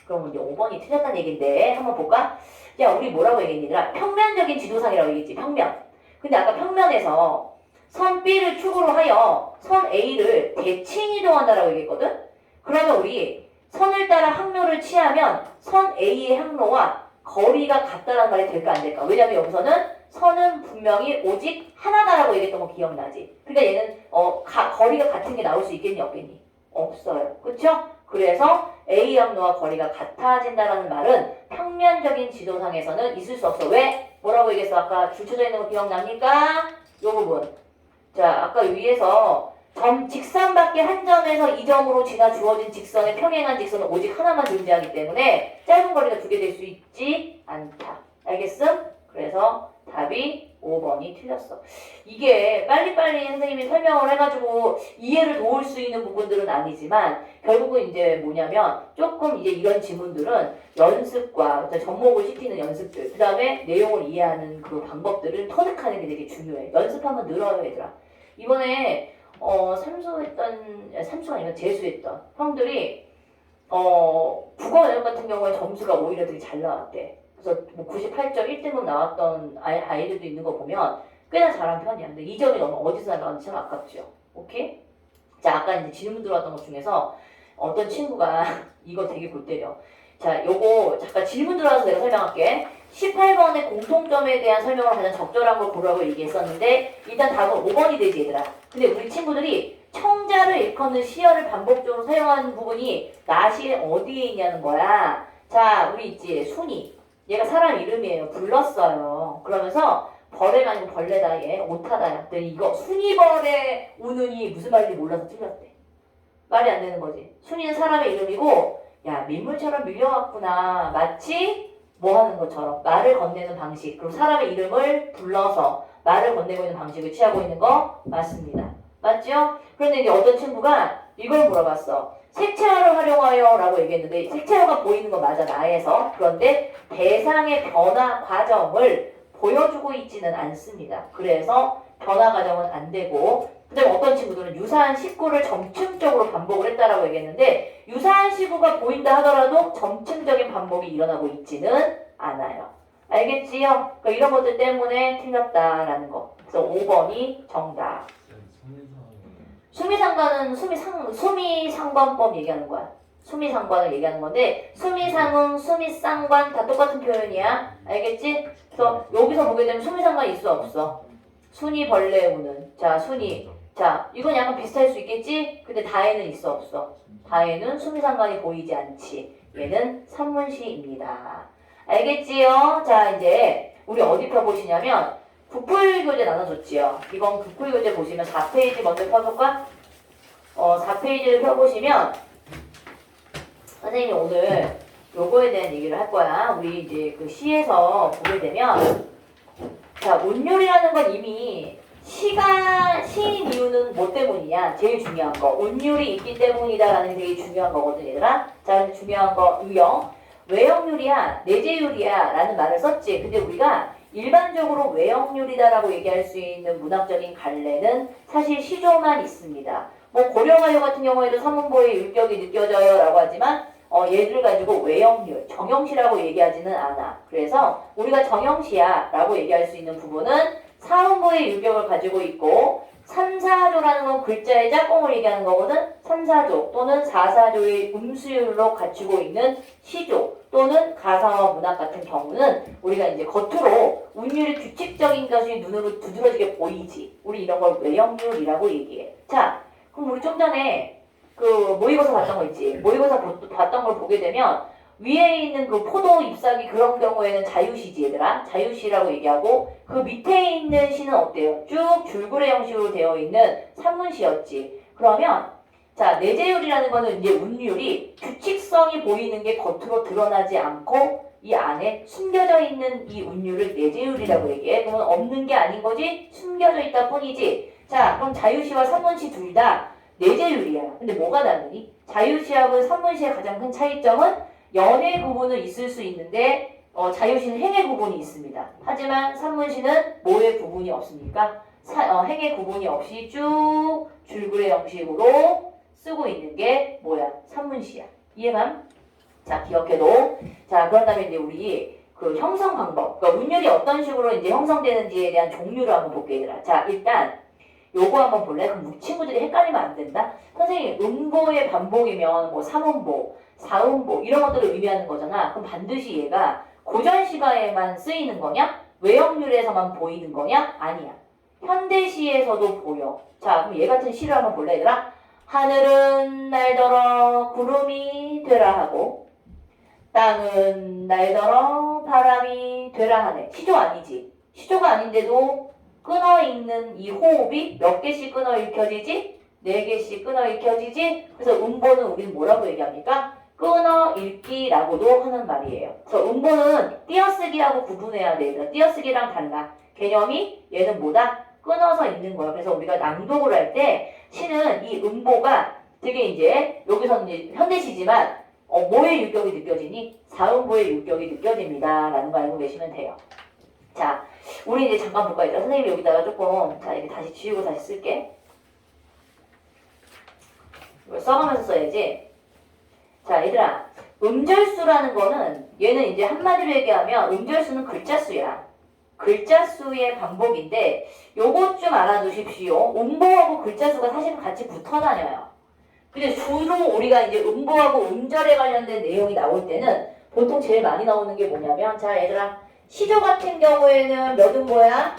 그럼 이제 5번이 틀렸다는 얘기인데 한번 볼까? 야, 우리 뭐라고 얘기했니라? 평면적인 지도상이라고 얘기했지. 평면. 근데 아까 평면에서 선 B를 축으로 하여 선 A를 대칭 이동한다라고 얘기했거든? 그러면 우리 선을 따라 항로를 취하면 선 A의 항로와 거리가 같다라는 말이 될까 안 될까? 왜냐면 여기서는 선은 분명히 오직 하나다라고 얘기했던 거 기억나지? 그러니까 얘는 거리가 같은 게 나올 수 있겠니 없겠니? 없어요. 그쵸? 그래서 A 항로와 거리가 같아진다라는 말은 평면적인 지도상에서는 있을 수 없어. 왜? 뭐라고 얘기했어? 아까 줄 쳐져 있는 거 기억납니까? 요 부분. 자, 아까 위에서 직선밖에 한 점에서 이 점으로 지나 주어진 직선의 평행한 직선은 오직 하나만 존재하기 때문에 짧은 거리가 두 개 될 수 있지 않다. 알겠음? 그래서 답이 5번이 틀렸어. 이게 빨리빨리 선생님이 설명을 해가지고 이해를 도울 수 있는 부분들은 아니지만 결국은 이제 뭐냐면 조금 이제 이런 지문들은 연습과 접목을 시키는 연습들, 그 다음에 내용을 이해하는 그 방법들을 터득하는 게 되게 중요해. 연습하면 늘어요, 얘들아. 이번에 삼수가 아니라 재수했던 형들이 국어 연역 같은 경우에 점수가 오히려 되게 잘 나왔대. 그래서 뭐 98.1등급 나왔던 아이들도 있는 거 보면 꽤나 잘한 편이야. 근데 이 점이 너무 어디서 나왔는지 참 아깝죠. 오케이? 자, 아까 이제 질문 들어왔던 것 중에서 어떤 친구가 이거 되게 골 때려. 자, 요거 잠깐 질문 들어와서 내가 설명할게. 18번의 공통점에 대한 설명을 가장 적절한 걸 고르라고 얘기했었는데 일단 답은 5번이 되지 얘들아. 근데 우리 친구들이 청자를 일컫는 시어를 반복적으로 사용하는 부분이 나시에 어디에 있냐는 거야. 자, 우리 있지 순이. 얘가 사람 이름이에요. 불렀어요. 그러면서 벌레가 아니고 벌레다 얘. 오타다 얘. 이거 순이벌에 우는이 무슨 말인지 몰라서 틀렸대. 말이 안 되는 거지. 순이는 사람의 이름이고 야 민물처럼 밀려왔구나. 마치 뭐 하는 것처럼 말을 건네는 방식. 그리고 사람의 이름을 불러서 말을 건네고 있는 방식을 취하고 있는 거 맞습니다. 맞죠? 그런데 이제 어떤 친구가 이걸 물어봤어. 색채화를 활용하여 라고 얘기했는데 색채화가 보이는 거 맞아 나에서. 그런데 대상의 변화 과정을 보여주고 있지는 않습니다. 그래서 변화 과정은 안 되고 그 다음에 어떤 친구들은 유사한 시구를 점층적으로 반복을 했다라고 얘기했는데 유사한 시구가 보인다 하더라도 점층적인 반복이 일어나고 있지는 않아요. 알겠지요? 그러니까 이런 것들 때문에 틀렸다라는 거. 그래서 5번이 정답. 수미상관은 수미상관법 얘기하는 거야. 수미상관을 얘기하는 건데 수미상응, 수미상관 다 똑같은 표현이야. 알겠지? 그래서 여기서 보게 되면 수미상관이 있어 없어? 순이 벌레 우는. 자, 순이. 자, 이건 약간 비슷할 수 있겠지? 근데 다에는 있어 없어? 다에는 수미상관이 보이지 않지. 얘는 산문시입니다. 알겠지요? 자, 이제 우리 어디 펴보시냐면 부풀교재 나눠줬지요. 이건 부풀교재 보시면 4페이지 먼저 펴볼까? 4페이지를 펴보시면 선생님이 오늘 요거에 대한 얘기를 할 거야. 우리 이제 그 시에서 보게 되면 자, 운율이라는 건 이미 시인 이유는 뭐 때문이냐? 제일 중요한 거. 운율이 있기 때문이다라는 게 되게 중요한 거거든, 얘들아. 자, 중요한 거 유형. 외형률이야, 내재율이야 라는 말을 썼지. 근데 우리가 일반적으로 외형률이다라고 얘기할 수 있는 문학적인 갈래는 사실 시조만 있습니다. 뭐 고려가요 같은 경우에도 삼문보의 율격이 느껴져요 라고 하지만 얘를 가지고 외형률, 정형시라고 얘기하지는 않아. 그래서 우리가 정형시야 라고 얘기할 수 있는 부분은 사음보의 율격을 가지고 있고 3, 4조라는 건 글자의 짝꿍을 얘기하는 거거든. 3, 4조 또는 4, 4조의 음수율로 갖추고 있는 시조 또는 가상어 문학 같은 경우는 우리가 이제 겉으로 운율이 규칙적인 것이 눈으로 두드러지게 보이지. 우리 이런 걸 외형률이라고 얘기해. 자, 그럼 우리 좀 전에 그 모의고사 봤던 거 있지. 모의고사 봤던 걸 보게 되면 위에 있는 그 포도 잎사귀 그런 경우에는 자유시지 얘들아. 자유시라고 얘기하고 그 밑에 있는 시는 어때요? 쭉 줄거리 형식으로 되어 있는 산문시였지. 그러면 자, 내재율이라는 거는 이제 운율이 규칙성이 보이는 게 겉으로 드러나지 않고 이 안에 숨겨져 있는 이 운율을 내재율이라고 얘기해. 그러면 없는 게 아닌 거지? 숨겨져 있다 뿐이지. 자, 그럼 자유시와 산문시 둘 다 내재율이야. 근데 뭐가 다르니? 자유시하고 산문시의 가장 큰 차이점은 연의 구분은 있을 수 있는데 자유시는 행의 구분이 있습니다. 하지만 산문시는 뭐의 구분이 없습니까? 행의 구분이 없이 쭉 줄글의 형식으로 쓰고 있는 게 뭐야? 산문시야. 이해감? 자, 기억해도. 자, 그런 다음에 이제 우리 그 형성 방법. 그러니까 운율이 어떤 식으로 이제 형성되는지에 대한 종류를 한번 볼게, 얘들아. 자, 일단 요거 한번 볼래? 그럼 우리 친구들이 헷갈리면 안 된다? 선생님, 음보의 반복이면 뭐 3음보, 4음보 이런 것들을 의미하는 거잖아. 그럼 반드시 얘가 고전 시가에만 쓰이는 거냐? 외역률에서만 보이는 거냐? 아니야. 현대시에서도 보여. 자, 그럼 얘 같은 시를 한번 볼래, 얘들아? 하늘은 날더러 구름이 되라 하고 땅은 날더러 바람이 되라 하네. 시조 아니지? 시조가 아닌데도 끊어있는 이 호흡이 몇 개씩 끊어 읽혀지지? 4개씩 끊어 읽혀지지? 그래서 음보는 우리는 뭐라고 얘기합니까? 끊어 읽기라고도 하는 말이에요. 그래서 음보는 띄어쓰기하고 구분해야 돼요. 띄어쓰기랑 달라. 개념이 얘는 뭐다? 끊어서 읽는 거야. 그래서 우리가 낭독을 할 때 시는 이 음보가 되게 이제 여기서는 이제 현대시지만 뭐의 율격이 느껴지니? 4음보의 율격이 느껴집니다. 라는 거 알고 계시면 돼요. 자, 우리 이제 잠깐 볼까? 얘들아. 선생님이 여기다가 조금 자, 이렇게 다시 지우고 다시 쓸게. 이걸 써가면서 써야지. 자, 얘들아. 음절수라는 거는 얘는 이제 한마디로 얘기하면 음절수는 글자수야. 글자수의 반복인데 요것 좀 알아두십시오. 음보하고 글자수가 사실 같이 붙어 다녀요. 근데 주로 우리가 이제 음보하고 음절에 관련된 내용이 나올 때는 보통 제일 많이 나오는 게 뭐냐면 자, 얘들아. 시조 같은 경우에는 몇 음보야?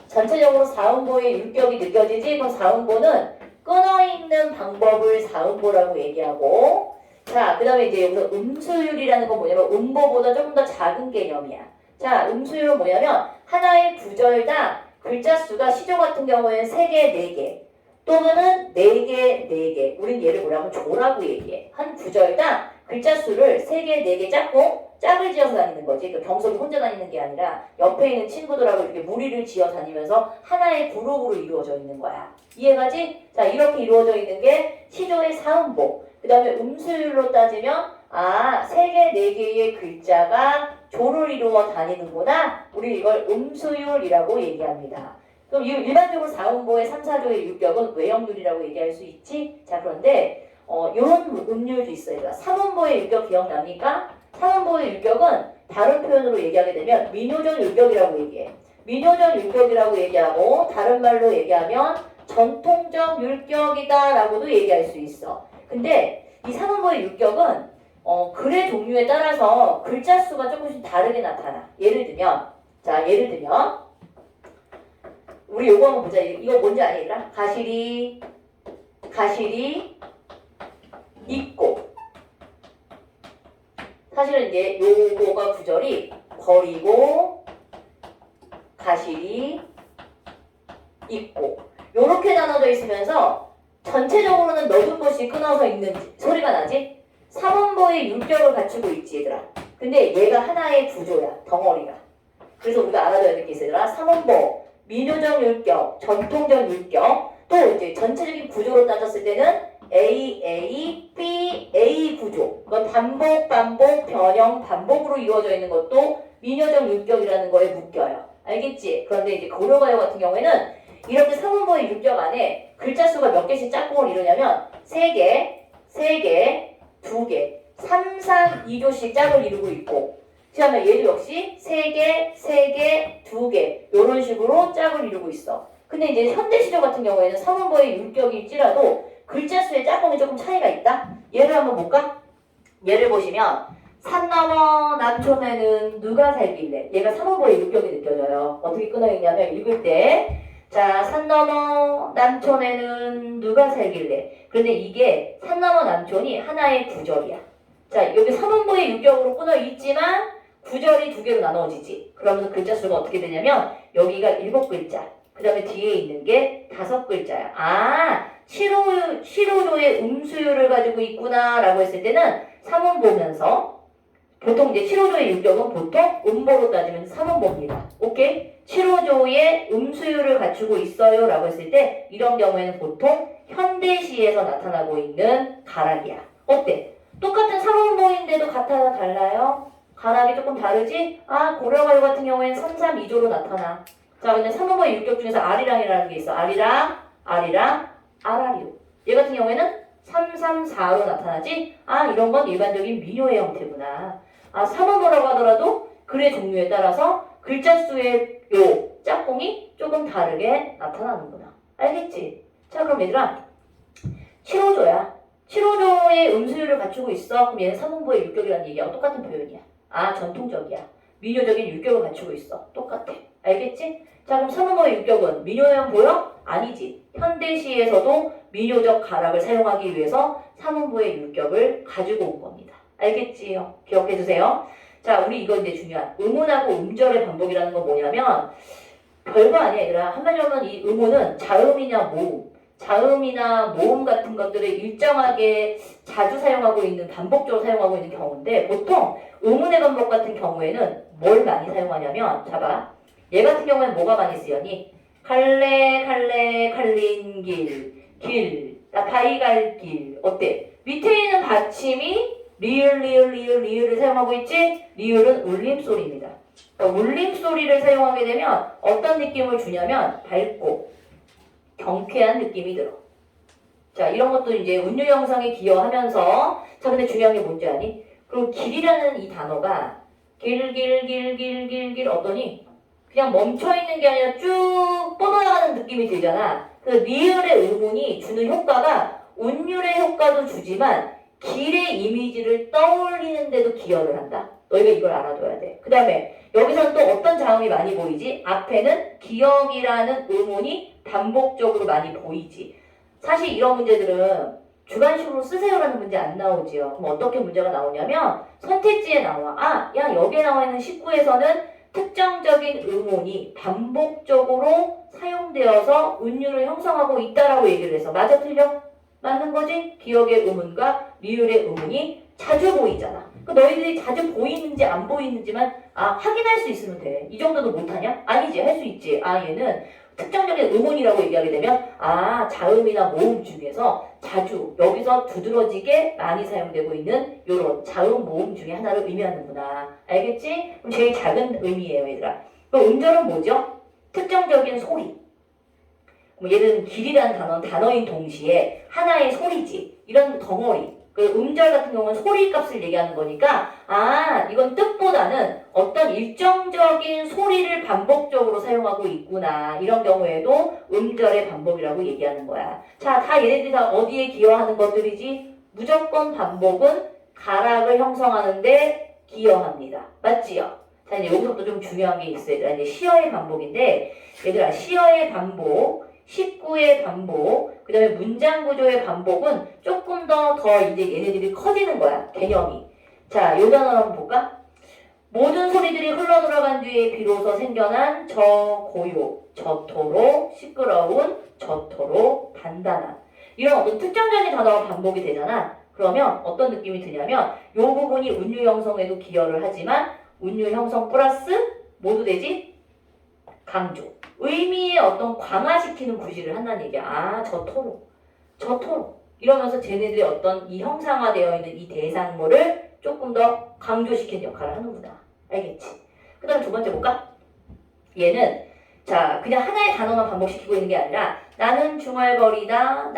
전체적으로 4음보의 율격이 느껴지지? 그럼 4음보는 끊어있는 방법을 4음보라고 얘기하고 자, 그 다음에 이제 여기서 음수율이라는 건 뭐냐면 음보보다 조금 더 작은 개념이야. 자, 음수율은 뭐냐면 하나의 구절당 글자 수가 시조 같은 경우에는 3개, 4개 또는 4개, 4개 우린 얘를 뭐라고 조라고 얘기해. 한 구절당 글자 수를 3개, 4개 짝고 짝을 지어서 다니는 거지. 그 병석이 혼자 다니는 게 아니라 옆에 있는 친구들하고 이렇게 무리를 지어 다니면서 하나의 그룹으로 이루어져 있는 거야. 이해가지? 자, 이렇게 이루어져 있는 게 시조의 4음보. 그 다음에 음수율로 따지면 3개, 4개의 글자가 조를 이루어 다니는구나. 우리 이걸 음수율이라고 얘기합니다. 그럼 일반적으로 4음보의 3, 4조의 율격은 외역률이라고 얘기할 수 있지? 자, 그런데 이런 음률도 있어요. 3음보의 율격 기억납니까? 3음보의 율격은 다른 표현으로 얘기하게 되면 민요전 율격이라고 얘기해. 민요전 율격이라고 얘기하고 다른 말로 얘기하면 전통적 율격이다 라고도 얘기할 수 있어. 근데 이 3음보의 율격은 글의 종류에 따라서 글자 수가 조금씩 다르게 나타나. 예를 들면 우리 요거 한번 보자. 이거 뭔지 아니더라? 가시리 있고 사실은 이제 요거가 구절이 버리고 가시리 있고 요렇게 나눠져 있으면서 전체적으로는 몇 번씩 끊어서 있는 소리가 나지? 3음보의 율격을 갖추고 있지 얘들아. 근데 얘가 하나의 구조야. 덩어리가. 그래서 우리가 알아둬야 될 게 있어 얘들아. 3음보, 민요적 율격, 전통적 율격 또 이제 전체적인 구조로 따졌을 때는 A, A, B, A 구조. 그건 반복, 변형, 반복으로 이루어져 있는 것도 민요적 율격이라는 거에 묶여요. 알겠지? 그런데 이제 고려가요 같은 경우에는 이렇게 3음보의 율격 안에 글자 수가 몇 개씩 짝꿍을 이루냐면 3개, 2개, 3, 3, 2조씩 짝을 이루고 있고 그 다음에 얘도 역시 3개, 2개 이런 식으로 짝을 이루고 있어. 근데 이제 현대시조 같은 경우에는 3음보의 율격일지라도 글자 수의 짝꿍이 조금 차이가 있다? 예를 한번 볼까? 예를 보시면 산 너머 남촌에는 누가 살길래 얘가 3음보의 율격이 느껴져요. 어떻게 끊어있냐면 읽을 때 자, 산 너머 남촌에는 누가 살길래 그런데 이게 산 너머 남촌이 하나의 구절이야. 자, 여기 3음보의 율격으로 끊어 있지만 구절이 2개로 나눠지지. 그러면 글자 수가 어떻게 되냐면 여기가 7글자 그 다음에 뒤에 있는 게 5글자야. 아, 실오조의 음수율을 가지고 있구나 라고 했을 때는 3원 보면서 보통 이제 7호조의 유격은 보통 음보로 따지면 3원 봅니다. 오케이? 7호조의 음수율을 갖추고 있어요 라고 했을 때 이런 경우에는 보통 현대시에서 나타나고 있는 가락이야. 어때? 똑같은 3원보인데도 같아요? 달라요? 가락이 조금 다르지? 아, 고려가요 같은 경우에는 3, 3, 2조로 나타나. 자, 근데 3원보의 유격 중에서 아리랑이라는 게 있어. 아리랑, 아라리오. 얘 같은 경우에는 3, 3, 4로 나타나지? 아, 이런 건 일반적인 민요의 형태구나. 아, 3원보라고 하더라도 글의 종류에 따라서 글자 수의 요 짝꿍이 조금 다르게 나타나는구나. 알겠지? 자, 그럼 얘들아, 7호조야. 7호조의 음수율을 갖추고 있어. 그럼 얘는 3원보의 유격이라는 얘기하고 똑같은 표현이야. 아, 전통적이야. 민요적인 유격을 갖추고 있어. 똑같아. 알겠지? 자, 그럼 3원보의 유격은 민요형 보여? 아니지. 현대시에서도 민요적 가락을 사용하기 위해서 3원보의 유격을 가지고 온 겁니다. 알겠지요? 기억해주세요. 자, 우리 이거 이제 중요한 음운하고 음절의 반복이라는 건 뭐냐면 별거 아니야, 얘들아. 한마디로 하면 이 음운은 자음이나 모음, 자음이나 모음 같은 것들을 일정하게 자주 사용하고 있는, 반복적으로 사용하고 있는 경우인데 보통 음운의 반복 같은 경우에는 뭘 많이 사용하냐면 잡아. 얘 같은 경우에는 뭐가 많이 쓰여니? 갈래, 갈린 길, 나바이 갈 길. 어때? 밑에 있는 받침이 리을을 사용하고 있지? 리을은 울림소리입니다. 그러니까 울림소리를 사용하게 되면 어떤 느낌을 주냐면 밝고 경쾌한 느낌이 들어. 자, 이런 것도 이제 운율 형성에 기여하면서 자, 근데 중요한 게 뭔지 아니? 그리고 길이라는 이 단어가 길 어떠니? 그냥 멈춰있는 게 아니라 쭉 뻗어나가는 느낌이 들잖아. 그래서 리을의 의문이 주는 효과가 운율의 효과도 주지만 길의 이미지를 떠올리는 데도 기여를 한다. 너희가 이걸 알아둬야 돼. 그 다음에 여기서는 또 어떤 자음이 많이 보이지? 앞에는 기억이라는 의문이 반복적으로 많이 보이지. 사실 이런 문제들은 주관식으로 쓰세요라는 문제 안 나오지요. 그럼 어떻게 문제가 나오냐면 선택지에 나와. 아, 야, 여기에 나와 있는 19에서는 특정적인 의문이 반복적으로 사용되어서 운율을 형성하고 있다라고 얘기를 해서 맞아 틀려? 맞는 거지? 기억의 의문과 리을의 의문이 자주 보이잖아. 그 너희들이 자주 보이는지 안 보이는지만 확인할 수 있으면 돼. 이 정도도 못하냐? 아니지. 할 수 있지. 얘는 특정적인 의문이라고 얘기하게 되면 자음이나 모음 중에서 자주 여기서 두드러지게 많이 사용되고 있는 이런 자음, 모음 중에 하나를 의미하는구나. 알겠지? 그럼 제일 작은 의미예요, 얘들아. 그럼 음절은 뭐죠? 특정적인 소리. 얘는 길이라는 단어는 단어인 동시에 하나의 소리지. 이런 덩어리. 그 음절 같은 경우는 소리 값을 얘기하는 거니까 이건 뜻보다는 어떤 일정적인 소리를 반복적으로 사용하고 있구나. 이런 경우에도 음절의 반복이라고 얘기하는 거야. 자, 다 얘네들이 다 어디에 기여하는 것들이지? 무조건 반복은 가락을 형성하는데 기여합니다. 맞지요? 자, 이제 여기서부터 좀 중요한 게 있어요. 얘들아, 이제 시어의 반복인데 얘들아, 시어의 반복 19의 반복, 그 다음에 문장 구조의 반복은 조금 더 이제 얘네들이 커지는 거야, 개념이. 자, 요 단어 한번 볼까? 모든 소리들이 흘러 들어간 뒤에 비로소 생겨난 고요, 저토로, 시끄러운, 저토로, 단단한. 이런 어떤 특정적인 단어가 반복이 되잖아. 그러면 어떤 느낌이 드냐면, 요 부분이 운율 형성에도 기여를 하지만, 운율 형성 플러스, 뭐도 되지? 강조. 의미의 어떤 강화시키는 구실을 한다는 얘기야. 저토로. 이러면서 쟤네들의 어떤 이 형상화되어 있는 이 대상물을 조금 더 강조시키는 역할을 하는구나. 알겠지? 그 다음 두 번째 볼까? 얘는 자, 그냥 하나의 단어만 반복시키고 있는 게 아니라 나는 중얼거리다.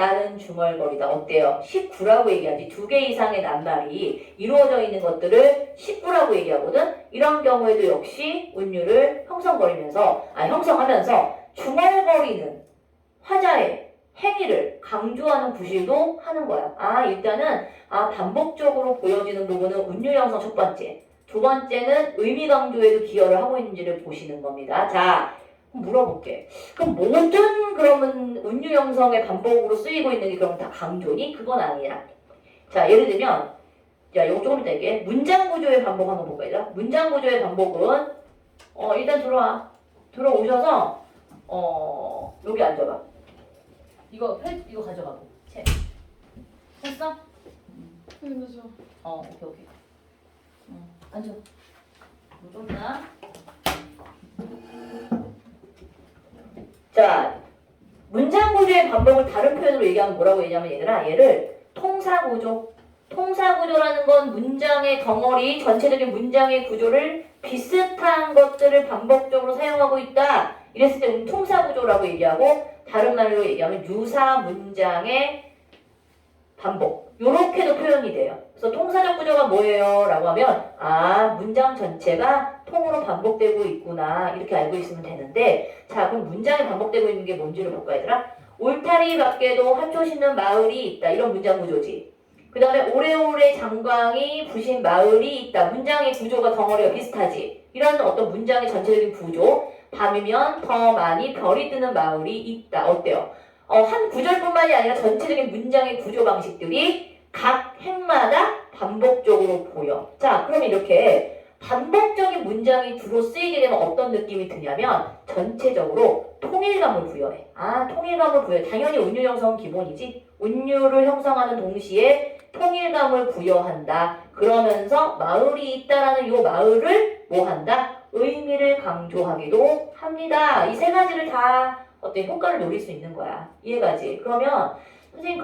어때요? 19라고 얘기하지. 2개 이상의 낱말이 이루어져 있는 것들을 19라고 얘기하거든. 이런 경우에도 역시 운율을 형성하면서 중얼거리는 화자의 행위를 강조하는 구실도 하는 거야. 일단은 반복적으로 보여지는 부분은 운율 형성 첫 번째. 두 번째는 의미 강조에도 기여를 하고 있는지를 보시는 겁니다. 자, 물어볼게. 그럼 모든 그러면 운율 형성의 반복으로 쓰이고 있는 게 그럼 다 강조니? 그건 아니야. 자, 예를 들면 이거 조금 이따 얘기해. 문장 구조의 반복 한번 볼까? 얘들아? 문장 구조의 반복은 일단 들어오셔서 여기 앉아봐. 이거 가져가고. 책. 했어? 그래서 오케이. 앉아. 좀 나. 자, 문장 구조의 반복을 다른 표현으로 얘기하면 뭐라고 얘기하면 얘들아, 얘를 통사구조. 통사구조라는 건 문장의 덩어리, 전체적인 문장의 구조를 비슷한 것들을 반복적으로 사용하고 있다. 이랬을 때 통사구조라고 얘기하고, 다른 말로 얘기하면 유사 문장의 반복. 요렇게도 표현이 돼요. 그래서 통사적 구조가 뭐예요? 라고 하면 문장 전체가 통으로 반복되고 있구나 이렇게 알고 있으면 되는데, 자 그럼 문장이 반복되고 있는 게 뭔지를 볼까 얘들아? 울타리 밖에도 한초 씻는 마을이 있다. 이런 문장 구조지. 그 다음에 오래오래 장광이 부신 마을이 있다. 문장의 구조가 덩어리가 비슷하지. 이런 어떤 문장의 전체적인 구조. 밤이면 더 많이 별이 뜨는 마을이 있다. 어때요? 한 구절뿐만이 아니라 전체적인 문장의 구조 방식들이 각 행마다 반복적으로 보여. 자, 그럼 이렇게 반복적인 문장이 주로 쓰이게 되면 어떤 느낌이 드냐면 전체적으로 통일감을 부여해. 통일감을 부여해. 당연히 운율 형성은 기본이지. 운율을 형성하는 동시에 통일감을 부여한다. 그러면서 마을이 있다라는 이 마을을 뭐 한다? 의미를 강조하기도 합니다. 이 세 가지를 다 어떤 효과를 노릴 수 있는 거야. 이해가지? 그러면 선생님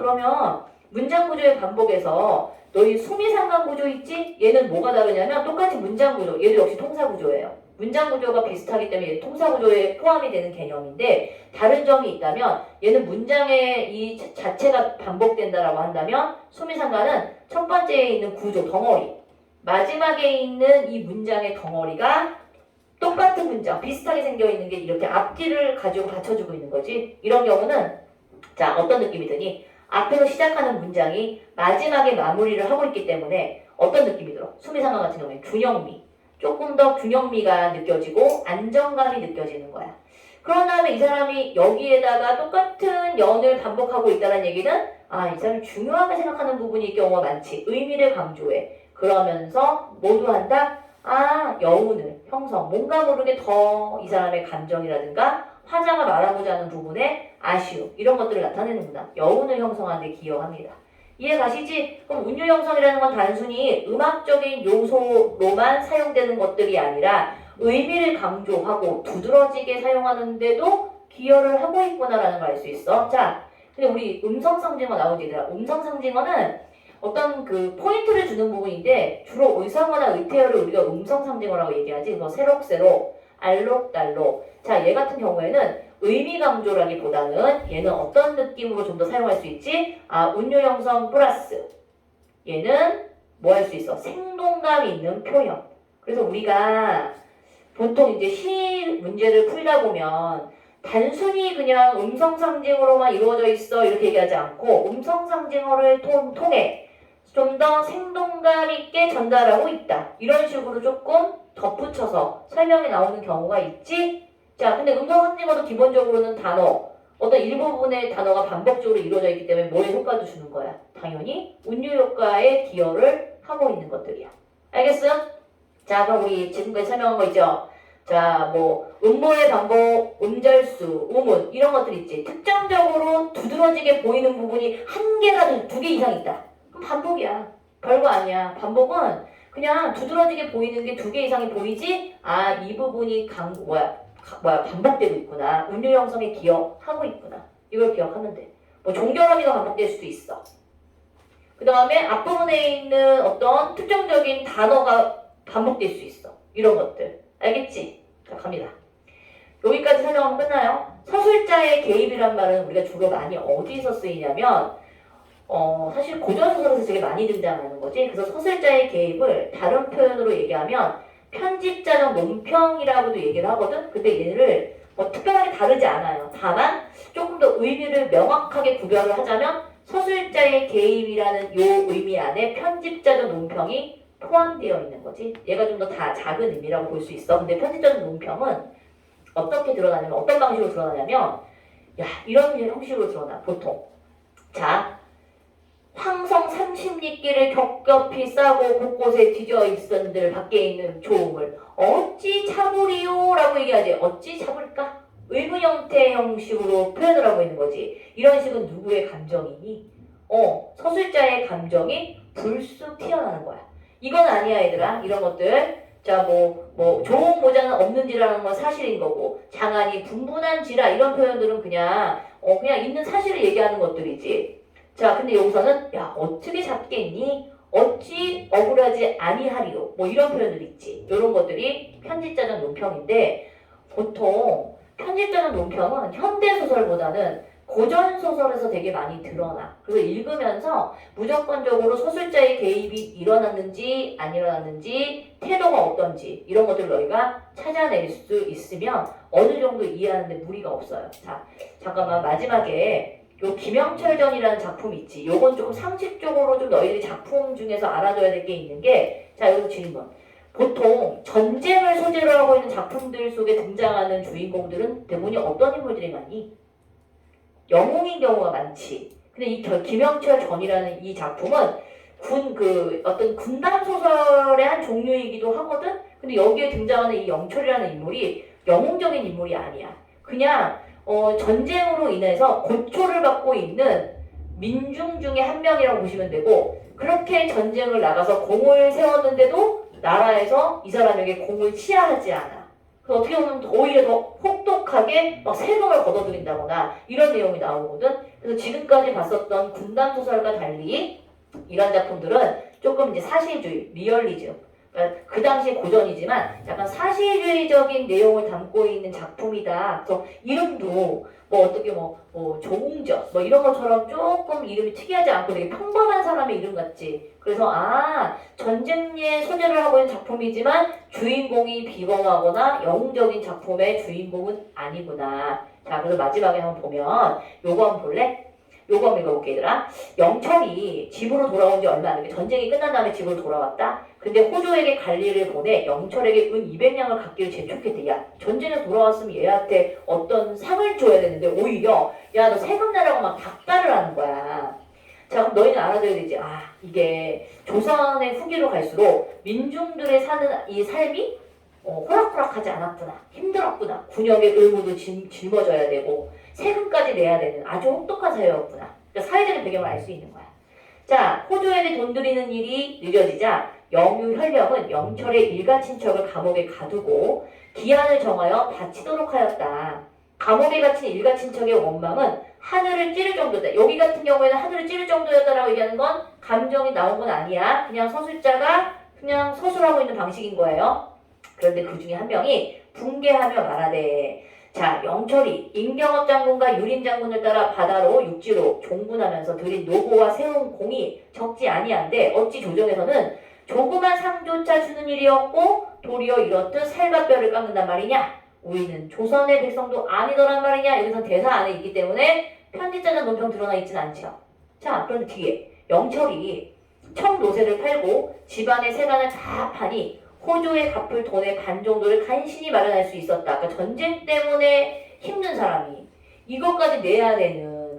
문장 구조의 반복에서 너희 수미상관 구조 있지? 얘는 뭐가 다르냐면 똑같이 문장 구조, 얘도 역시 통사 구조예요. 문장 구조가 비슷하기 때문에 얘는 통사 구조에 포함이 되는 개념인데 다른 점이 있다면 얘는 문장의 이 자체가 반복된다라고 한다면 수미상관은 첫 번째에 있는 구조, 덩어리, 마지막에 있는 이 문장의 덩어리가 똑같은 문장, 비슷하게 생겨있는 게 이렇게 앞뒤를 가지고 받쳐주고 있는 거지. 이런 경우는 자 어떤 느낌이 드니? 앞에서 시작하는 문장이 마지막에 마무리를 하고 있기 때문에 어떤 느낌이 들어? 수미상관 같은 경우에 균형미. 조금 더 균형미가 느껴지고 안정감이 느껴지는 거야. 그런 다음에 이 사람이 여기에다가 똑같은 연을 반복하고 있다는 얘기는 이 사람이 중요하게 생각하는 부분일 경우가 많지. 의미를 강조해. 그러면서 모두 한다? 여운을 형성. 뭔가 모르게 더 이 사람의 감정이라든가 화자가 말하고자 하는 부분에 아쉬움 이런 것들을 나타내는구나. 여운을 형성하는 데 기여합니다. 이해 가시지? 그럼 운율 형성이라는 건 단순히 음악적인 요소로만 사용되는 것들이 아니라 의미를 강조하고 두드러지게 사용하는데도 기여를 하고 있구나라는 걸 알 수 있어. 자, 근데 우리 음성상징어 나오지 얘들아. 음성상징어는 어떤 그 포인트를 주는 부분인데 주로 의성어나 의태어를 우리가 음성상징어라고 얘기하지. 그래서 새록새록, 알록달록. 자, 얘 같은 경우에는 의미 강조라기보다는 얘는 어떤 느낌으로 좀 더 사용할 수 있지? 운율 형성 플러스. 얘는 뭐 할 수 있어? 생동감 있는 표현. 그래서 우리가 보통 이제 시 문제를 풀다 보면 단순히 그냥 음성상징어로만 이루어져 있어 이렇게 얘기하지 않고 음성상징어를 통해 좀 더 생동감 있게 전달하고 있다. 이런 식으로 조금 덧붙여서 설명이 나오는 경우가 있지. 자, 근데 음성상징어도 기본적으로는 단어, 어떤 일부분의 단어가 반복적으로 이루어져 있기 때문에 뭐에 효과도 주는 거야? 당연히 운율 효과에 기여를 하고 있는 것들이야. 알겠어? 자, 그럼 우리 지금까지 설명한 거 있죠? 자, 음모의 반복, 음절수, 우문 이런 것들 있지. 특정적으로 두드러지게 보이는 부분이 한 개라도 두 개 이상 있다. 그럼 반복이야. 별거 아니야. 반복은 그냥 두드러지게 보이는 게 두 개 이상이 보이지? 이 부분이 반복되고 있구나. 운율 형성에 기여하고 있구나. 이걸 기억하면 돼. 종결어미가 반복될 수도 있어. 그 다음에 앞부분에 있는 어떤 특정적인 단어가 반복될 수 있어. 이런 것들. 알겠지? 자, 갑니다. 여기까지 설명하면 끝나요. 서술자의 개입이란 말은 우리가 주로 많이 어디서 쓰이냐면 사실 고전소설에서 되게 많이 등장하는 거지. 그래서 서술자의 개입을 다른 표현으로 얘기하면 편집자적 논평이라고도 얘기를 하거든. 근데 얘를 특별하게 다르지 않아요. 다만 조금 더 의미를 명확하게 구별을 하자면 서술자의 개입이라는 요 의미 안에 편집자적 논평이 포함되어 있는 거지. 얘가 좀 더 작은 의미라고 볼 수 있어. 근데 편집자적 논평은 어떻게 드러나냐면 어떤 방식으로 드러나냐면 이런 형식으로 드러나. 보통 자, 황성 30리끼를 겹겹이 싸고 곳곳에 뒤져 있은들 밖에 있는 조음을 어찌 차부리요? 라고 얘기하지. 어찌 차불까? 의문 형태 형식으로 표현을 하고 있는 거지. 이런 식은 누구의 감정이니? 서술자의 감정이 불쑥 튀어나오는 거야. 이건 아니야, 얘들아. 이런 것들. 자, 좋은 모자는 없는지라는 건 사실인 거고, 장안이 분분한지라 이런 표현들은 그냥 있는 사실을 얘기하는 것들이지. 자, 근데 여기서는, 야, 어떻게 잡겠니? 어찌 억울하지 아니하리요. 이런 표현들 있지. 이런 것들이 편집자적 논평인데, 보통 편집자적 논평은 현대소설보다는 고전소설에서 되게 많이 드러나. 그래서 읽으면서 무조건적으로 소설자의 개입이 일어났는지 안 일어났는지 태도가 어떤지 이런 것들을 너희가 찾아낼 수 있으면 어느 정도 이해하는데 무리가 없어요. 자, 잠깐만 마지막에 요 김영철전이라는 작품이 있지. 요건 조금 상식적으로 좀 너희들이 작품 중에서 알아둬야 될 게 있는 게, 자, 여기서 질문. 보통 전쟁을 소재로 하고 있는 작품들 속에 등장하는 주인공들은 대부분이 어떤 인물들이 많니? 영웅인 경우가 많지. 근데 이 김영철 전이라는 이 작품은 어떤 군담 소설의 한 종류이기도 하거든? 근데 여기에 등장하는 이 영철이라는 인물이 영웅적인 인물이 아니야. 그냥, 전쟁으로 인해서 고초를 받고 있는 민중 중에 한 명이라고 보시면 되고, 그렇게 전쟁을 나가서 공을 세웠는데도 나라에서 이 사람에게 공을 치하하지 않아. 그래서 어떻게 보면 오히려 더 혹독하게 막 세금을 걷어들인다거나 이런 내용이 나오거든. 그래서 지금까지 봤었던 군담 소설과 달리 이런 작품들은 조금 이제 사실주의, 리얼리즘. 그러니까 그 당시에 고전이지만 약간 사실주의적인 내용을 담고 있는 작품이다. 그래서 이름도 조웅적 이런 것처럼 조금 이름이 특이하지 않고 되게 평범한 사람의 이름 같지. 그래서 전쟁의 소재를 하고 있는 작품이지만 주인공이 비범하거나 영웅적인 작품의 주인공은 아니구나. 자, 그래서 마지막에 한번 보면 요거 한번 볼래? 요거 한번 읽어볼게, 얘들아. 영철이 집으로 돌아온 지 얼마 안 됐게 전쟁이 끝난 다음에 집으로 돌아왔다. 근데 호조에게 관리를 보내 영철에게 은 200냥을 갖기를 재촉했대. 야, 전쟁에 돌아왔으면 얘한테 어떤 상을 줘야 되는데 오히려 야, 너 세금 내라고 막 닥달을 하는 거야. 자, 그럼 너희는 알아둬야 되지. 이게 조선의 후기로 갈수록 민중들의 사는 이 삶이 호락호락하지 않았구나. 힘들었구나. 군역의 의무도 짊어져야 되고 세금까지 내야 되는 아주 혹독한 사회였구나. 그러니까 사회적인 배경을 알 수 있는 거야. 자, 호조에게 돈 들이는 일이 늦어지자 영유현령은 영철의 일가 친척을 감옥에 가두고 기한을 정하여 바치도록 하였다. 감옥에 갇힌 일가 친척의 원망은 하늘을 찌를 정도다. 여기 같은 경우에는 하늘을 찌를 정도였다라고 얘기하는 건 감정이 나온 건 아니야. 그냥 서술자가 그냥 서술하고 있는 방식인 거예요. 그런데 그 중에 한 명이 붕괴하며 말하되, 자, 영철이 임경업 장군과 유림 장군을 따라 바다로 육지로 종군하면서 들인 노고와 세운 공이 적지 아니한데 어찌 조정에서는 조그만 상조차 주는 일이었고 도리어 이렇듯 살과 뼈를 깎는단 말이냐? 우리는 조선의 백성도 아니더란 말이냐? 여기서 대사 안에 있기 때문에 편집자적 논평 드러나 있진 않죠. 자, 그런데 뒤에 영철이 청노새를 팔고 집안의 세간을 다 파니 호조에 갚을 돈의 반 정도를 간신히 마련할 수 있었다. 그러니까 전쟁 때문에 힘든 사람이 이것까지 내야 되는,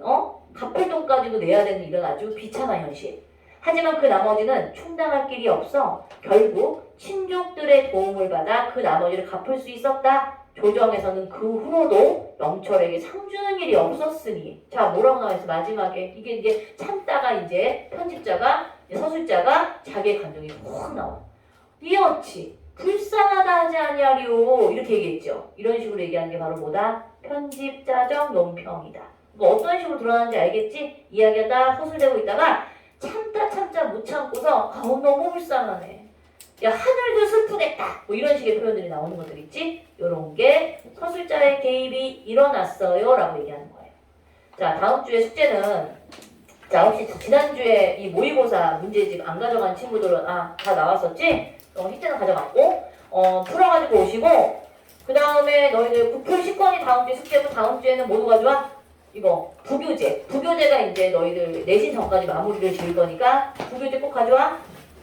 갚을 돈까지도 내야 되는 이런 아주 비참한 현실. 하지만 그 나머지는 충당할 길이 없어 결국 친족들의 도움을 받아 그 나머지를 갚을 수 있었다. 조정에서는 그 후로도 영철에게 상 주는 일이 없었으니. 자, 뭐라고 나와있어? 마지막에 이게 이제 참다가 이제 편집자가 서술자가 자기의 감정이 확 나와. 이어치 불쌍하다 하지 아니하리요 이렇게 얘기했죠. 이런 식으로 얘기하는 게 바로 뭐다? 편집자적 논평이다. 뭐 어떤 식으로 드러나는지 알겠지? 이야기가 딱 서술되고 있다가 참다 못 참고서 너무 불쌍하네. 야, 하늘도 슬프겠다. 이런 식의 표현들이 나오는 것들 있지? 요런 게 서술자의 개입이 일어났어요 라고 얘기하는 거예요. 자, 다음 주에 숙제는, 자, 혹시 지난주에 이 모의고사 문제집 안 가져간 친구들은 다 나왔었지? 숙제는 가져갔고 풀어가지고 오시고, 그 다음에 너희들 부풀 10권이 다음 주에 숙제고 다음 주에는 모두 가져와? 이거 부교재가 이제 너희들 내신 전까지 마무리를 지을 거니까 부교재 꼭 가져와.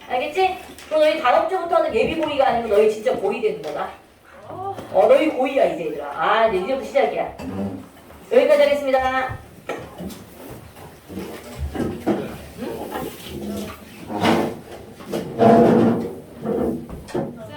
알겠지? 그럼 너희 다음 주부터는 예비 고의가 아니고 너희 진짜 고의 되는 거다. 너희 고의야 이제 얘들아. 이제 이제부터 시작이야. 여기까지 하겠습니다.